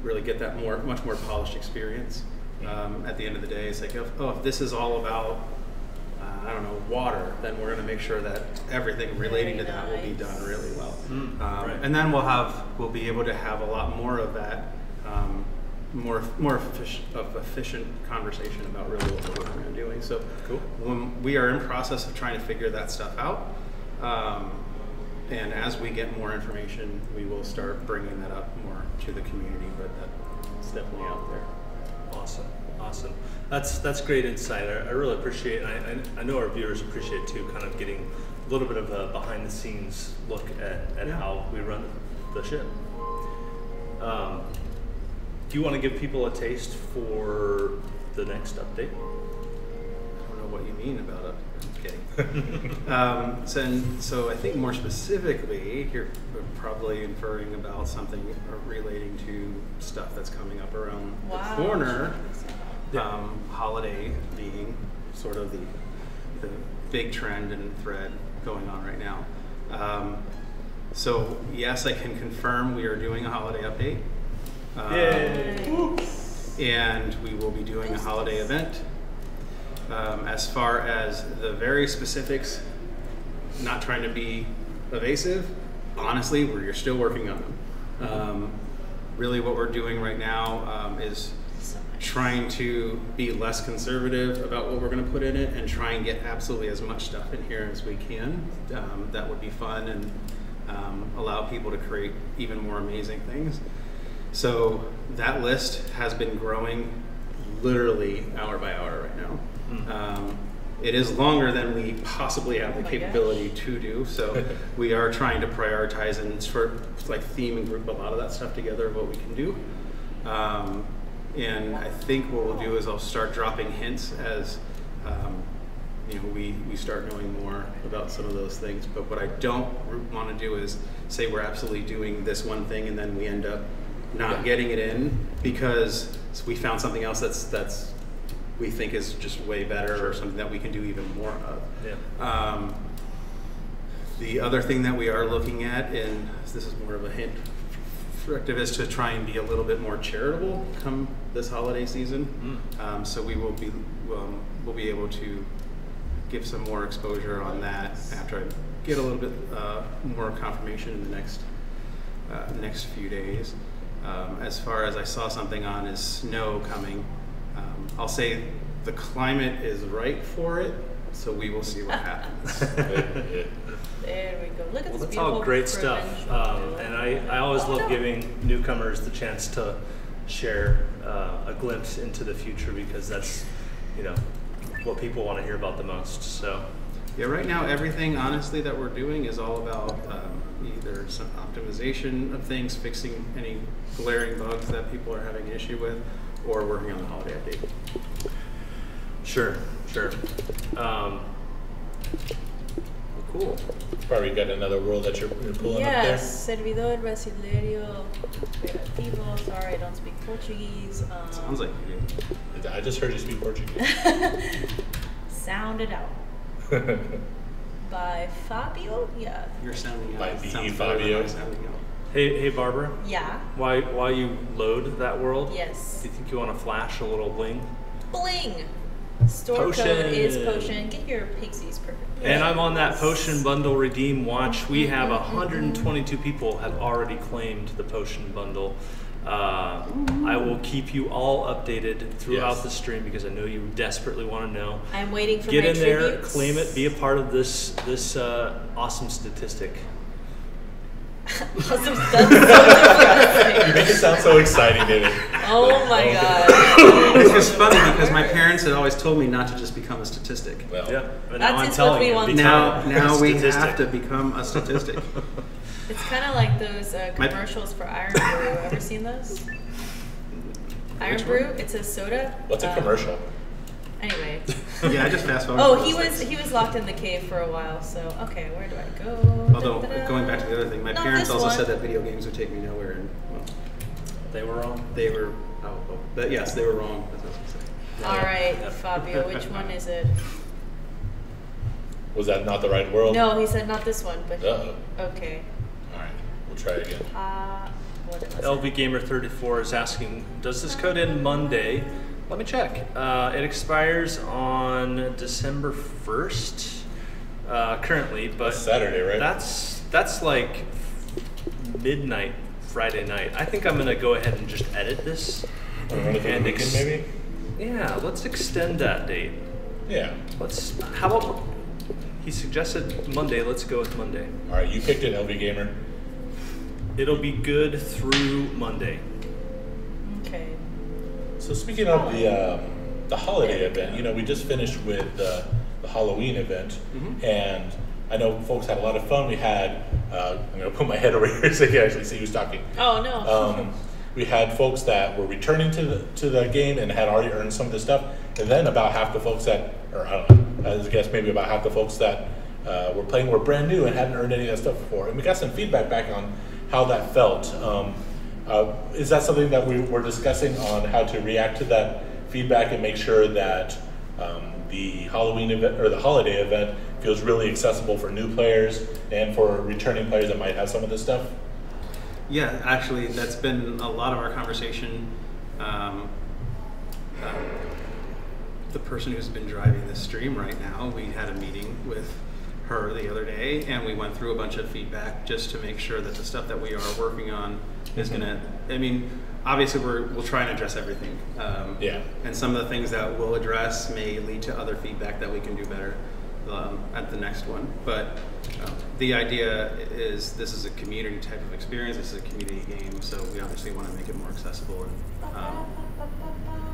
really get that much more polished experience. At the end of the day, it's like, if this is all about, I don't know, water, then we're going to make sure that everything relating to that will be done really well. And then we'll be able to have a lot more of that, more efficient conversation about really what we're working on doing. So when we are in process of trying to figure that stuff out, and as we get more information, we will start bringing that up more to the community, but that's definitely out there. Awesome. That's great insight. I really appreciate it. I know our viewers appreciate too, kind of getting a little bit of a behind the scenes look at how we run the ship. Do you want to give people a taste for the next update? I don't know what you mean about it. I'm kidding. So I think more specifically, you're probably inferring about something relating to stuff that's coming up around the corner. Holiday being sort of the big trend and thread going on right now. So yes, I can confirm we are doing a holiday update. And we will be doing a holiday event. As far as the very specifics, not trying to be evasive, honestly, we're still working on them. Really what we're doing right now is trying to be less conservative about what we're going to put in it and try and get absolutely as much stuff in here as we can. That would be fun and allow people to create even more amazing things. So that list has been growing literally hour by hour right now. It is longer than we possibly have the capability to do, so we are trying to prioritize and sort of like theme and group a lot of that stuff together of what we can do. And I think what we'll do is I'll start dropping hints as we start knowing more about some of those things. But what I don't want to do is say we're absolutely doing this one thing and then we end up not getting it in because we found something else that's we think is just way better or something that we can do even more of. The other thing that we are looking at, and this is more of a hint is to try and be a little bit more charitable come this holiday season. So we will be we'll be able to give some more exposure on that after I get a little bit more confirmation in the next few days. As far as I saw something on is snow coming. I'll say the climate is right for it, so we will see what happens. There we go. Look at this that's beautiful all great stuff. And I always love giving newcomers the chance to share a glimpse into the future because that's, what people want to hear about the most. So yeah, right now everything honestly that we're doing is all about either some optimization of things, fixing any glaring bugs that people are having an issue with, or working on the holiday update. Sure. Cool. Probably got another world that you're pulling up there. Yes, servidor brasileiro creativo. Sorry, I don't speak Portuguese. Sounds like you do. I just heard you speak Portuguese. Sound it out. By Fabio? Yeah. You're sounding out. By the Fabio. Hey Barbara. Yeah. While you load that world, yes. Do you think you want to flash a little bling? Bling! Store Potion. code is potion. Get your pixies perfect. And I'm on that potion bundle redeem watch. We have 122 people have already claimed the potion bundle. I will keep you all updated throughout the stream because I know you desperately want to know. I'm waiting for Get my in there, tributes. claim it, be a part of this awesome statistic. Awesome stuff. You make it sound so exciting, David. Oh my god. It's just funny because my parents had always told me not to just become a statistic. Well, Yeah, but That's now I'm just telling what we you, want. Now we statistic. have to become a statistic. It's kind of like those commercials for Iron Brew. Ever seen those? Iron Which Brew. one? It's a soda. What's a commercial? Anyway. Yeah, I just fast forwarded. Oh, through he those was things. locked in the cave for a while. So okay, where do I go? Although going back to the other thing, my Not parents this also one. said that video games would take me nowhere, and well, They were wrong. they were. But yes, they were wrong. That's what I was gonna say. All right, Fabio, which one is it? Was that not the right world? No, he said not this one, but Uh-oh. okay. All right, we'll try again. What was it? LV Gamer 34 is asking, does this code end Monday? Let me check. It expires on December 1st currently, but That's Saturday, right? That's like midnight Friday night. I think I'm gonna go ahead and just edit this. Run it through the weekend, maybe? Yeah, let's extend that date. Yeah. How about, he suggested Monday, let's go with Monday. All right, you picked it, LV Gamer. It'll be good through Monday. Okay. So speaking of the holiday event, you know, we just finished with the Halloween event, and I know folks had a lot of fun. We had, I'm going to put my head over here so you can actually see who's talking. Oh no. We had folks that were returning to the game and had already earned some of the stuff, and then about half the folks that, or I don't know, I guess maybe about half the folks that were playing were brand new and hadn't earned any of that stuff before. And we got some feedback back on how that felt. Is that something that we were discussing on how to react to that feedback and make sure that the Halloween event or the holiday event feels really accessible for new players and for returning players that might have some of this stuff? Yeah, actually, that's been a lot of our conversation. The person who's been driving the stream right now, we had a meeting with her the other day, and we went through a bunch of feedback just to make sure that the stuff that we are working on is gonna. I mean, obviously, we'll try and address everything. Yeah. And some of the things that we'll address may lead to other feedback that we can do better at the next one. But the idea is this is a community type of experience. This is a community game, so we obviously want to make it more accessible and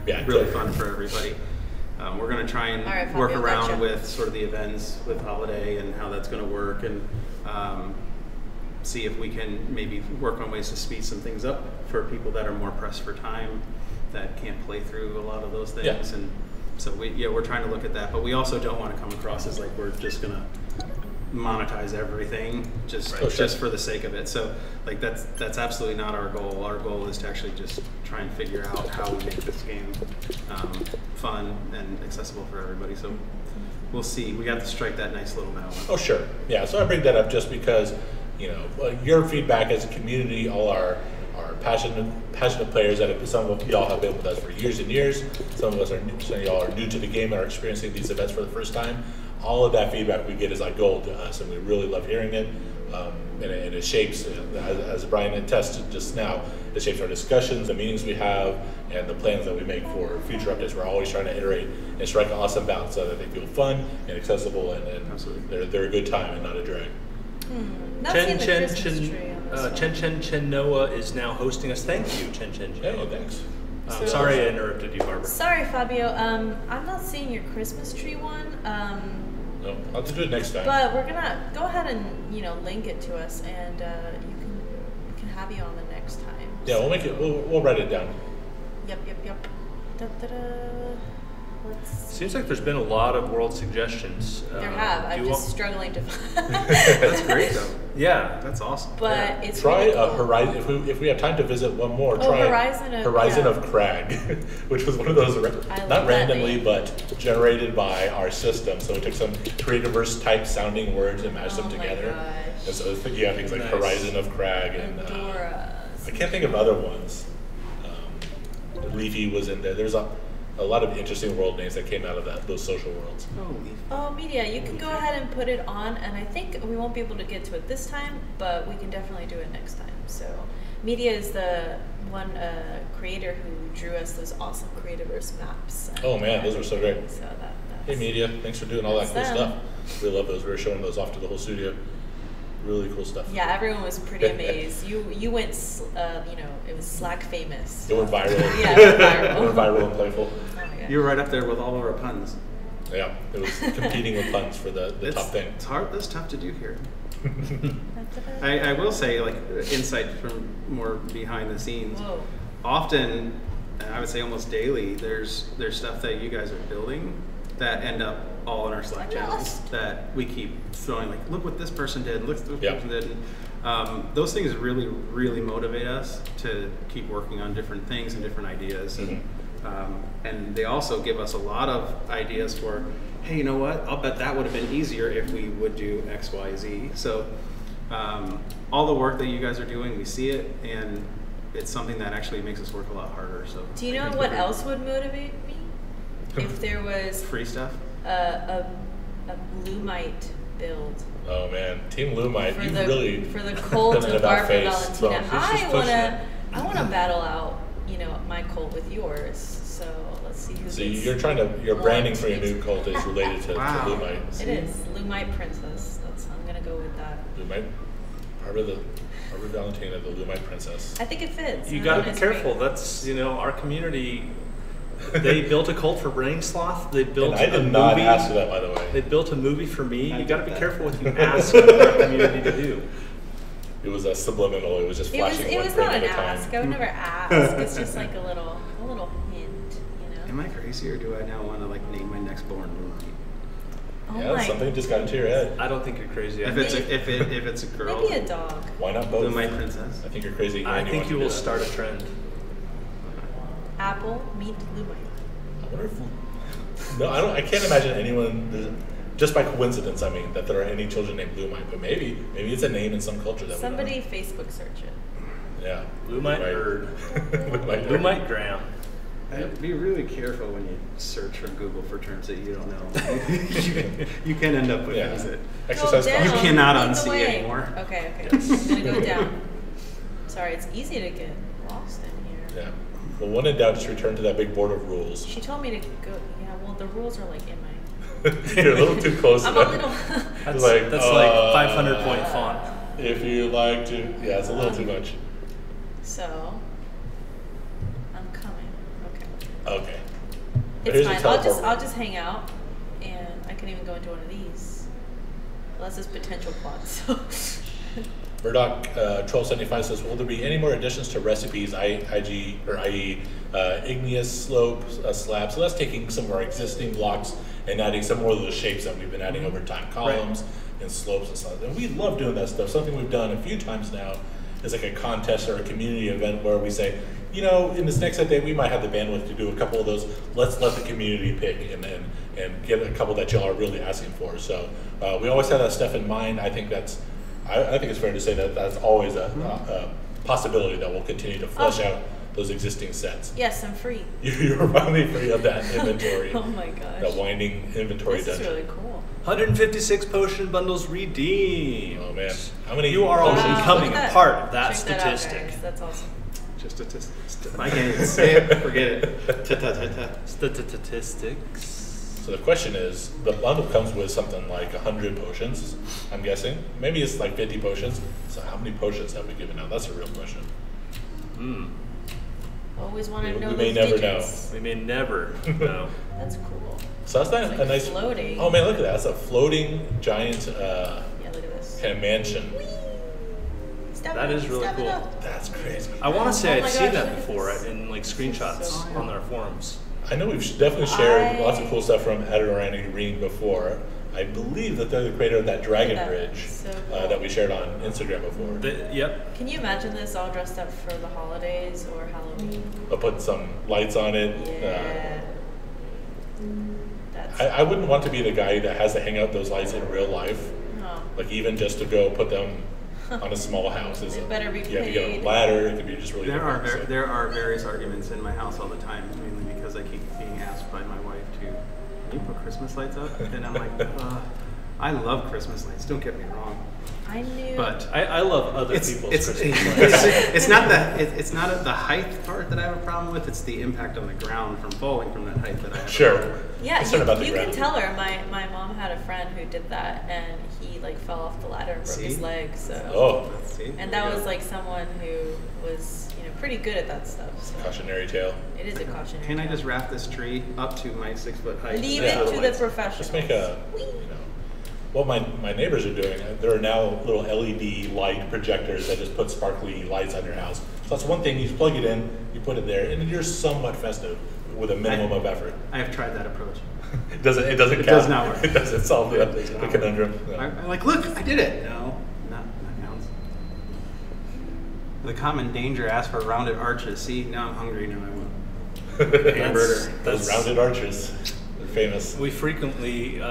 Yeah, really totally. fun for everybody. We're going to try and All right, work Fabio, around gotcha. with sort of the events with holiday and how that's going to work, and see if we can maybe work on ways to speed some things up for people that are more pressed for time, that can't play through a lot of those things. Yeah. And so we're trying to look at that, but we also don't want to come across as like we're just going to monetize everything just for the sake of it. So like that's absolutely not our goal. Our goal is to actually just try and figure out how we make this game fun and accessible for everybody. So we'll see. We have to strike that nice little balance. Oh, sure. Yeah, so I bring that up just because, you know, your feedback as a community, all our passionate players that some of y'all have been with us for years and years. Some of us are new, some of y'all are new to the game and are experiencing these events for the first time. All of that feedback we get is like gold to us, and we really love hearing it. And it shapes, as Brian attested just now, it shapes our discussions, the meetings we have, and the plans that we make for future updates. We're always trying to iterate and strike an awesome balance so that they feel fun and accessible, and they're a good time and not a drag. Not seeing the Christmas tree on this one. Chen Noah is now hosting us. Thank you, Chen Hey, Noah. thanks. Sorry I interrupted you, Barbara. Sorry, Fabio. I'm not seeing your Christmas tree one. No, I'll have to do it next time. But we're gonna go ahead and link it to us, and we can have you on the next time. Yeah, we'll make it. We'll write it down. Yep. Da-da-da. Seems like there's been a lot of world suggestions. There have. I'm do you just want- struggling to. That's great though. Yeah. That's awesome. But it's Try really a cool. Horizon. If we have time to visit one more, Oh, try Horizon of Crag, which was one of those I love not that randomly name. but generated by our system. So we took some Creativerse type sounding words and mashed them Oh my together. gosh. And so you have things like Nice. Horizon of Crag and Adoras. I can't think of other ones. Leafy was in there. There's a lot of interesting world names that came out of those social worlds. Oh, Media, you can go ahead and put it on, and I think we won't be able to get to it this time, but we can definitely do it next time. So, Media is the one creator who drew us those awesome Creativerse maps. Oh man, those were so great. So that's Hey Media, thanks for doing all that cool That's them. stuff. We love those. We were showing those off to the whole studio. Really cool stuff. Yeah, everyone was pretty amazed. You went, it was Slack famous. It went viral. Yeah, it went viral. It went viral and playful. Oh my gosh. You were right up there with all of our puns. Yeah, it was competing with puns for the top thing. It's hard. That's tough to do here. I will say, like, insight from more behind the scenes. Whoa. Often, and I would say almost daily, there's stuff that you guys are building that end up all in our Slack channels that we keep throwing, like, look what this person did, look what this person did. And, those things really, really motivate us to keep working on different things and different ideas. And they also give us a lot of ideas for, hey, you know what? I'll bet that would have been easier if we would do X, Y, Z. So all the work that you guys are doing, we see it, and it's something that actually makes us work a lot harder. So do you know what else would motivate me? If there was free stuff, a Lumite build. Oh man, Team Lumite, For you the, really for the cult done it of about Barbara face. Valentina. So she's just I wanna battle out, you know, my cult with yours. So let's see who. So gets you're trying to, your branding for your launched. new cult is related to Lumite. It is Lumite Princess. I'm gonna go with that. Lumite, Barbara Valentina, the Lumite Princess. I think it fits. You and got to that be is careful. great. That's, you know, our community. They built a cult for Brain Sloth. They built And I did a not movie. ask for that, by the way. They built a movie for me. I You got to did be that. careful what you ask our community to do. It was a subliminal. It was just It was, flashing it one was frame not at an a time. ask. I would never ask. It's just like a little hint, you know. am I crazy, or do I now want to like name my next born Lumite? Oh Yeah, my. something just got into your head. I don't think you're crazy. If it's a girl, Maybe a dog. Why not both? Lumite Princess. I think you're crazy. I and think want you to will do that. start a trend. Apple meet Lumite. I wonder if. No, I don't. I can't imagine anyone. Just by coincidence, I mean, that there are any children named Lumite, but maybe it's a name in some culture that Somebody Facebook search it. we don't. Yeah. Lumite nerd. Lumite nerd. Lumite Graham. Be really careful when you search from Google for terms that you don't know. you can end up with Yeah. things that Exercise Go down, you caution. cannot lead the unsee way. anymore. Okay. I'm gonna go down. Sorry, it's easy to get lost in here. Yeah. Well, when in doubt, just return to that big board of rules. She told me to go. Yeah, well, the rules are like in my. You're a little too close. I'm a little. That's Like, like 500 point font. If you like to, yeah, it's a little too much. So, I'm coming. Okay. Okay. It's Here's a fine. teleport. I'll just hang out, and I can even go into one of these. Well, that's just potential plots. So. Murdoch 1275 says, will there be any more additions to recipes, i.e. igneous slopes, slabs? So that's taking some of our existing blocks and adding some more of those shapes that we've been adding over time, columns and slopes and stuff. And we love doing that stuff. Something we've done a few times now is like a contest or a community event where we say, you know, in this next update, we might have the bandwidth to do a couple of those. Let's let the community pick and get a couple that y'all are really asking for. So we always have that stuff in mind. I think that's. I think it's fair to say that that's always a possibility that we'll continue to flesh out those existing sets. Yes, I'm free. You're finally free of that inventory. Oh my gosh. That winding inventory This is dungeon. really cool. 156 potion bundles redeemed. Oh man, how many? You are all potions? becoming Look at a that. part of that Check that out, statistic. guys. That's awesome. Just a I can't even say it. Forget it. Ta-ta-ta-ta. Statistics. So the question is, the bundle comes with something like 100 potions, I'm guessing. Maybe it's like 50 potions. So how many potions have we given out? That's a real question. Always want to We know may those never digits. We may never know. That's cool. So that's not It's a like nice. floating. Oh man, look at that! That's a floating giant Yeah, look at this. kind of mansion. Step That it is up, really step it cool. up. That's crazy. I want to say Oh I've my seen gosh, that look at before this. in like screenshots So on our forums. I know we've definitely shared I- lots of cool stuff from Adirani Green before. I believe that they're the creator of that Dragon Look at that. Bridge So cool. that we shared on Instagram before. Yep. Can you imagine this all dressed up for the holidays or Halloween? I'll put some lights on it. Yeah. That's. I wouldn't want to be the guy that has to hang out those lights in real life. Oh. Like even just to go put them on a small house. Is It better be You have to get a paid. ladder. It could be just really There are difficult, so. there are various arguments in my house all the time, mainly because I keep being asked by my wife to, can you put Christmas lights up? And I'm like, I love Christmas lights. Don't get me wrong, I knew. but I love other it's people's it's Christmas lights. it's not the height part that I have a problem with. It's the impact on the ground from falling from that height that I have. Sure. A problem with. Yeah, Concerned about the you can ground. tell her. My mom had a friend who did that, and he like fell off the ladder and broke his See? leg. So. Oh, See? And There that you was go. like someone who was, pretty good at that stuff. So cautionary tale. it is a cautionary. Can I tale. just wrap this tree up to my 6 foot height? Leave Yeah. it to the Lights. professionals? Just make a, what my neighbors are doing, there are now little LED light projectors that just put sparkly lights on your house. So that's one thing, you just plug it in, you put it there, and you're somewhat festive with a minimum of effort. I have tried that approach. It doesn't count. It does not work. It doesn't solve the conundrum. No. I'm like, look, I did it. No, not counts. The common danger asks for rounded arches. See, now I'm hungry, now I want hamburger. Those rounded arches, they're famous. We frequently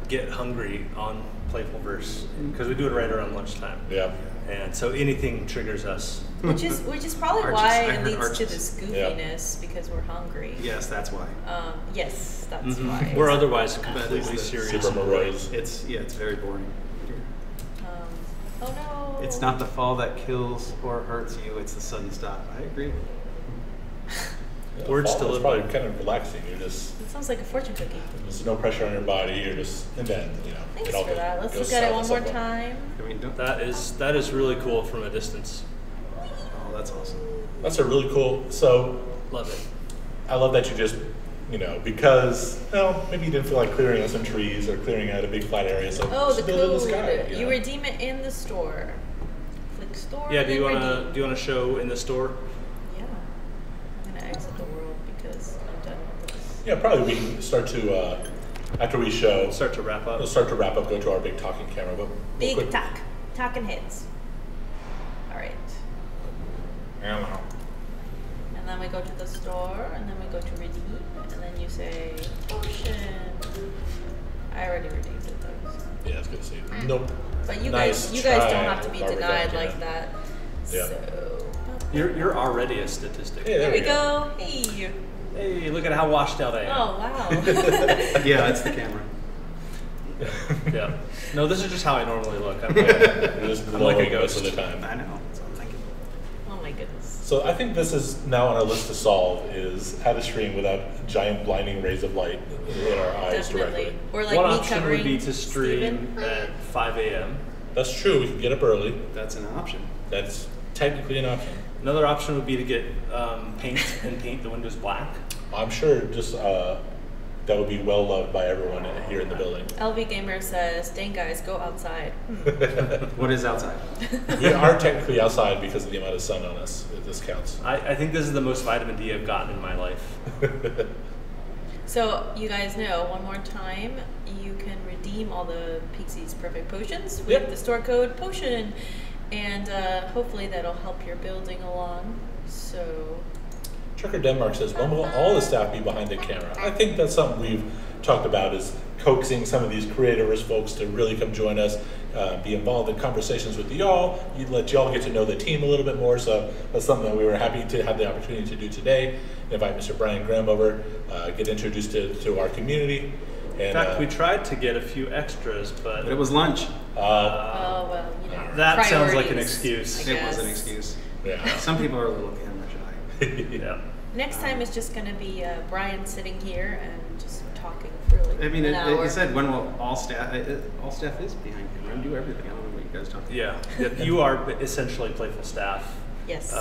get hungry on Playfulverse because we do it right around lunchtime. Yeah. And so anything triggers us. Which is probably Arches. why I it heard leads to arches. this goofiness, because we're hungry. Yes, that's why. Yes, that's why. We're otherwise But completely it's serious. Super morose. It's very boring. Oh no. It's not the fall that kills or hurts you, it's the sudden stop. I agree. Yeah, Words fall to is live probably by. kind of relaxing. You're just, It sounds like a fortune cookie. there's no pressure on your body. You're just, and then, Thanks it all for that. Let's goes look at it south one at more some point. time. I mean, don't. That is really cool from a distance. Oh, that's awesome. That's a really cool. So Love it. I love that you just, because maybe you didn't feel like clearing out some trees or clearing out a big flat area. So Oh, the just build it in the code. sky, You redeem it in the store. Click store. Yeah. and Do you then wanna redeem. show in the store? Yeah. I'm gonna exit the world because I'm done with this. Yeah, probably we can start to after we show. Start to wrap up. We'll start to wrap up. Go to our big talking camera. But real Big quick. talk. Talking heads. All right. I don't know. And then we go to the store, and then we go to redeem, and then you say potion. I already redeemed it though. So. Yeah, it's good to see. Nope. But you Nice guys try, don't have to be Barbara denied Duncan. like that. Yeah. So. You're already a statistic. Hey, There we go. Hey. Hey, look at how washed out I am. Oh wow. Yeah, it's the camera. Yeah. No, this is just how I normally look. I'm You're just I'm like a glowing most ghost. of the time. I know. That's what I'm thinking. Oh my goodness. So I think this is now on our list to solve is how to stream without giant blinding rays of light in our eyes Definitely. directly. Or like One me option covering would be to stream Steven. at 5 a.m. That's true. We can get up early. That's an option. That's technically an option. Another option would be to get paint and paint the windows black. I'm sure just that would be well loved by everyone here in the building. LV Gamer says, "Dang guys, go outside." What is outside? We are technically outside because of the amount of sun on us. If this counts. I think this is the most vitamin D I've gotten in my life. So you guys know, one more time, you can redeem all the Pixie's Perfect Potions with Yep. the store code POTION, and hopefully that'll help your building along. So Trucker Denmark says, when will all the staff be behind the camera? I think that's something we've talked about is coaxing some of these Creativerse folks to really come join us, be involved in conversations with y'all. You'd let y'all get to know the team a little bit more. So that's something that we were happy to have the opportunity to do today. Invite Mr. Brian Graham over, get introduced to our community. And, In fact, we tried to get a few extras, but But it was lunch. oh well, you know. that sounds like an priorities, excuse. I It was an guess. excuse. yeah. Some people are a little camera shy. Yeah. Next time it's just going to be Brian sitting here and just talking for like I mean, an hour. it said when will all staff is behind camera and do everything. I don't know what you guys talking about. Yeah. You are essentially Playful staff. Yes.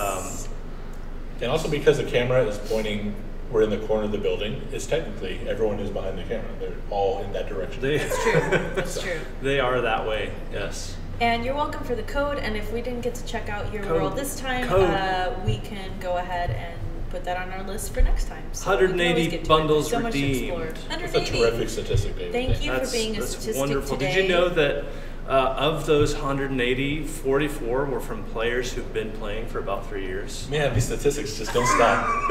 And also because the camera is pointing, we're in the corner of the building, it's technically everyone is behind the camera. They're all in that direction. That's true. That's true. They are that way. Yes. And you're welcome for the code. And if we didn't get to check out your Code. world this time, Code. we can go ahead and put that on our list for next time. So we can always 180 get to it. bundles So much to explore. redeemed. That's a 180. terrific statistic, David. Thank you That's, for being a that's statistic wonderful. today. Did you know that of those 180, 44 were from players who've been playing for about 3 years? Man, these statistics just don't stop.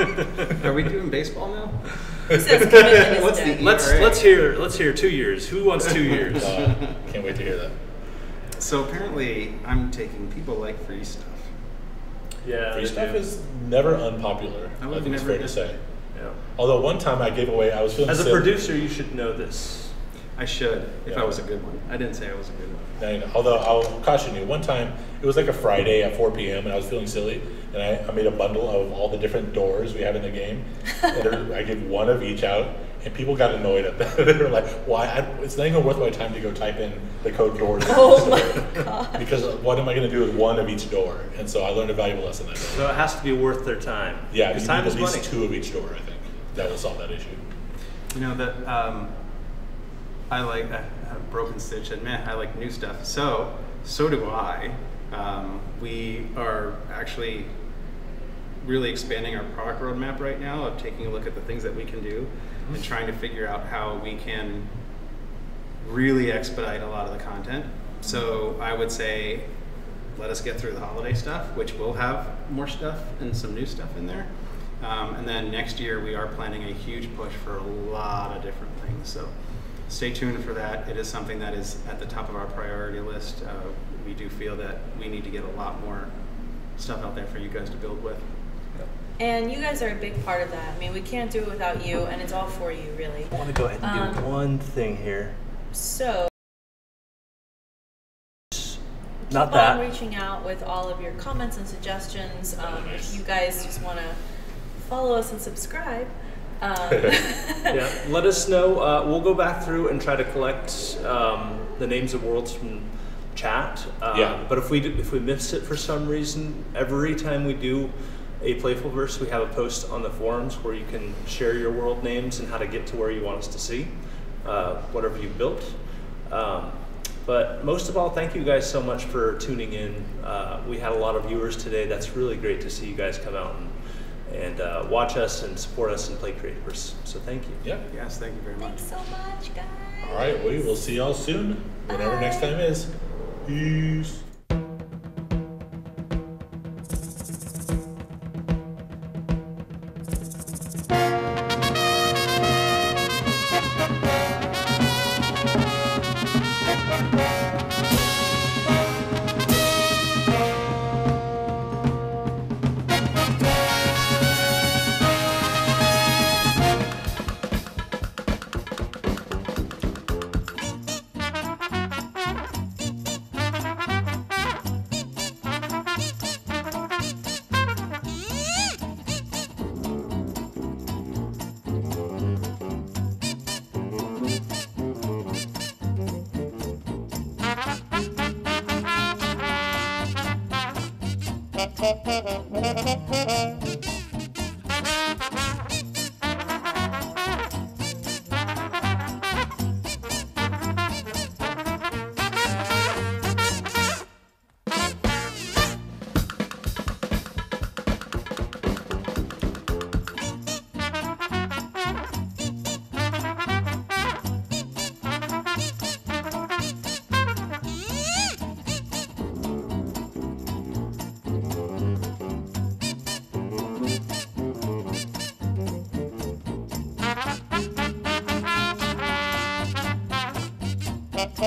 Are we doing baseball now? He says commitment is What's dead. the- Let's hear 2 years. Who wants 2 years? Can't wait to hear that. So apparently, I'm taking people like free stuff. Yeah. Free they stuff do. is never unpopular, I I would think it's never fair to do- say. Yeah. Although one time I gave away, I was feeling As a silly. producer, you should know this. I should, if Yeah. I was a good one. I didn't say I was a good one. Now you know. Although I'll caution you, one time it was like a Friday at 4 p.m. and I was feeling silly, and I made a bundle of all the different doors we have in the game, and I gave one of each out, and people got annoyed at that. They were like, "Why? It's not even worth my time to go type in the code doors." Oh my god. Because what am I going to do with one of each door? And so I learned a valuable lesson that day. So it has to be worth their time. Yeah, because you time need is at least money. 2 of each door. I think that will solve that issue. You know that I like Broken Stitch and man, I like new stuff. So do I. We are actually really expanding our product roadmap right now of taking a look at the things that we can do and trying to figure out how we can really expedite a lot of the content. So I would say let us get through the holiday stuff, which will have more stuff and some new stuff in there. And then next year we are planning a huge push for a lot of different things. So stay tuned for that. It is something that is at the top of our priority list. We do feel that we need to get a lot more stuff out there for you guys to build with. And you guys are a big part of that. I mean, we can't do it without you, and it's all for you, really. I want to go ahead and do one thing here. So, Not keep that. on reaching out with all of your comments and suggestions. If you guys just want to follow us and subscribe. Yeah, let us know. We'll go back through and try to collect the names of worlds from chat. But if we miss it for some reason, every time we do a Playfulverse, we have a post on the forums where you can share your world names and how to get to where you want us to see whatever you built. But most of all, thank you guys so much for tuning in. We had a lot of viewers today. That's really great to see you guys come out and watch us and support us and play Creativerse. So thank you. Yeah. Yes, thank you very much. Thanks so much, guys. All right, we will see y'all soon, whenever next time is. Peace.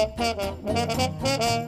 Thank you.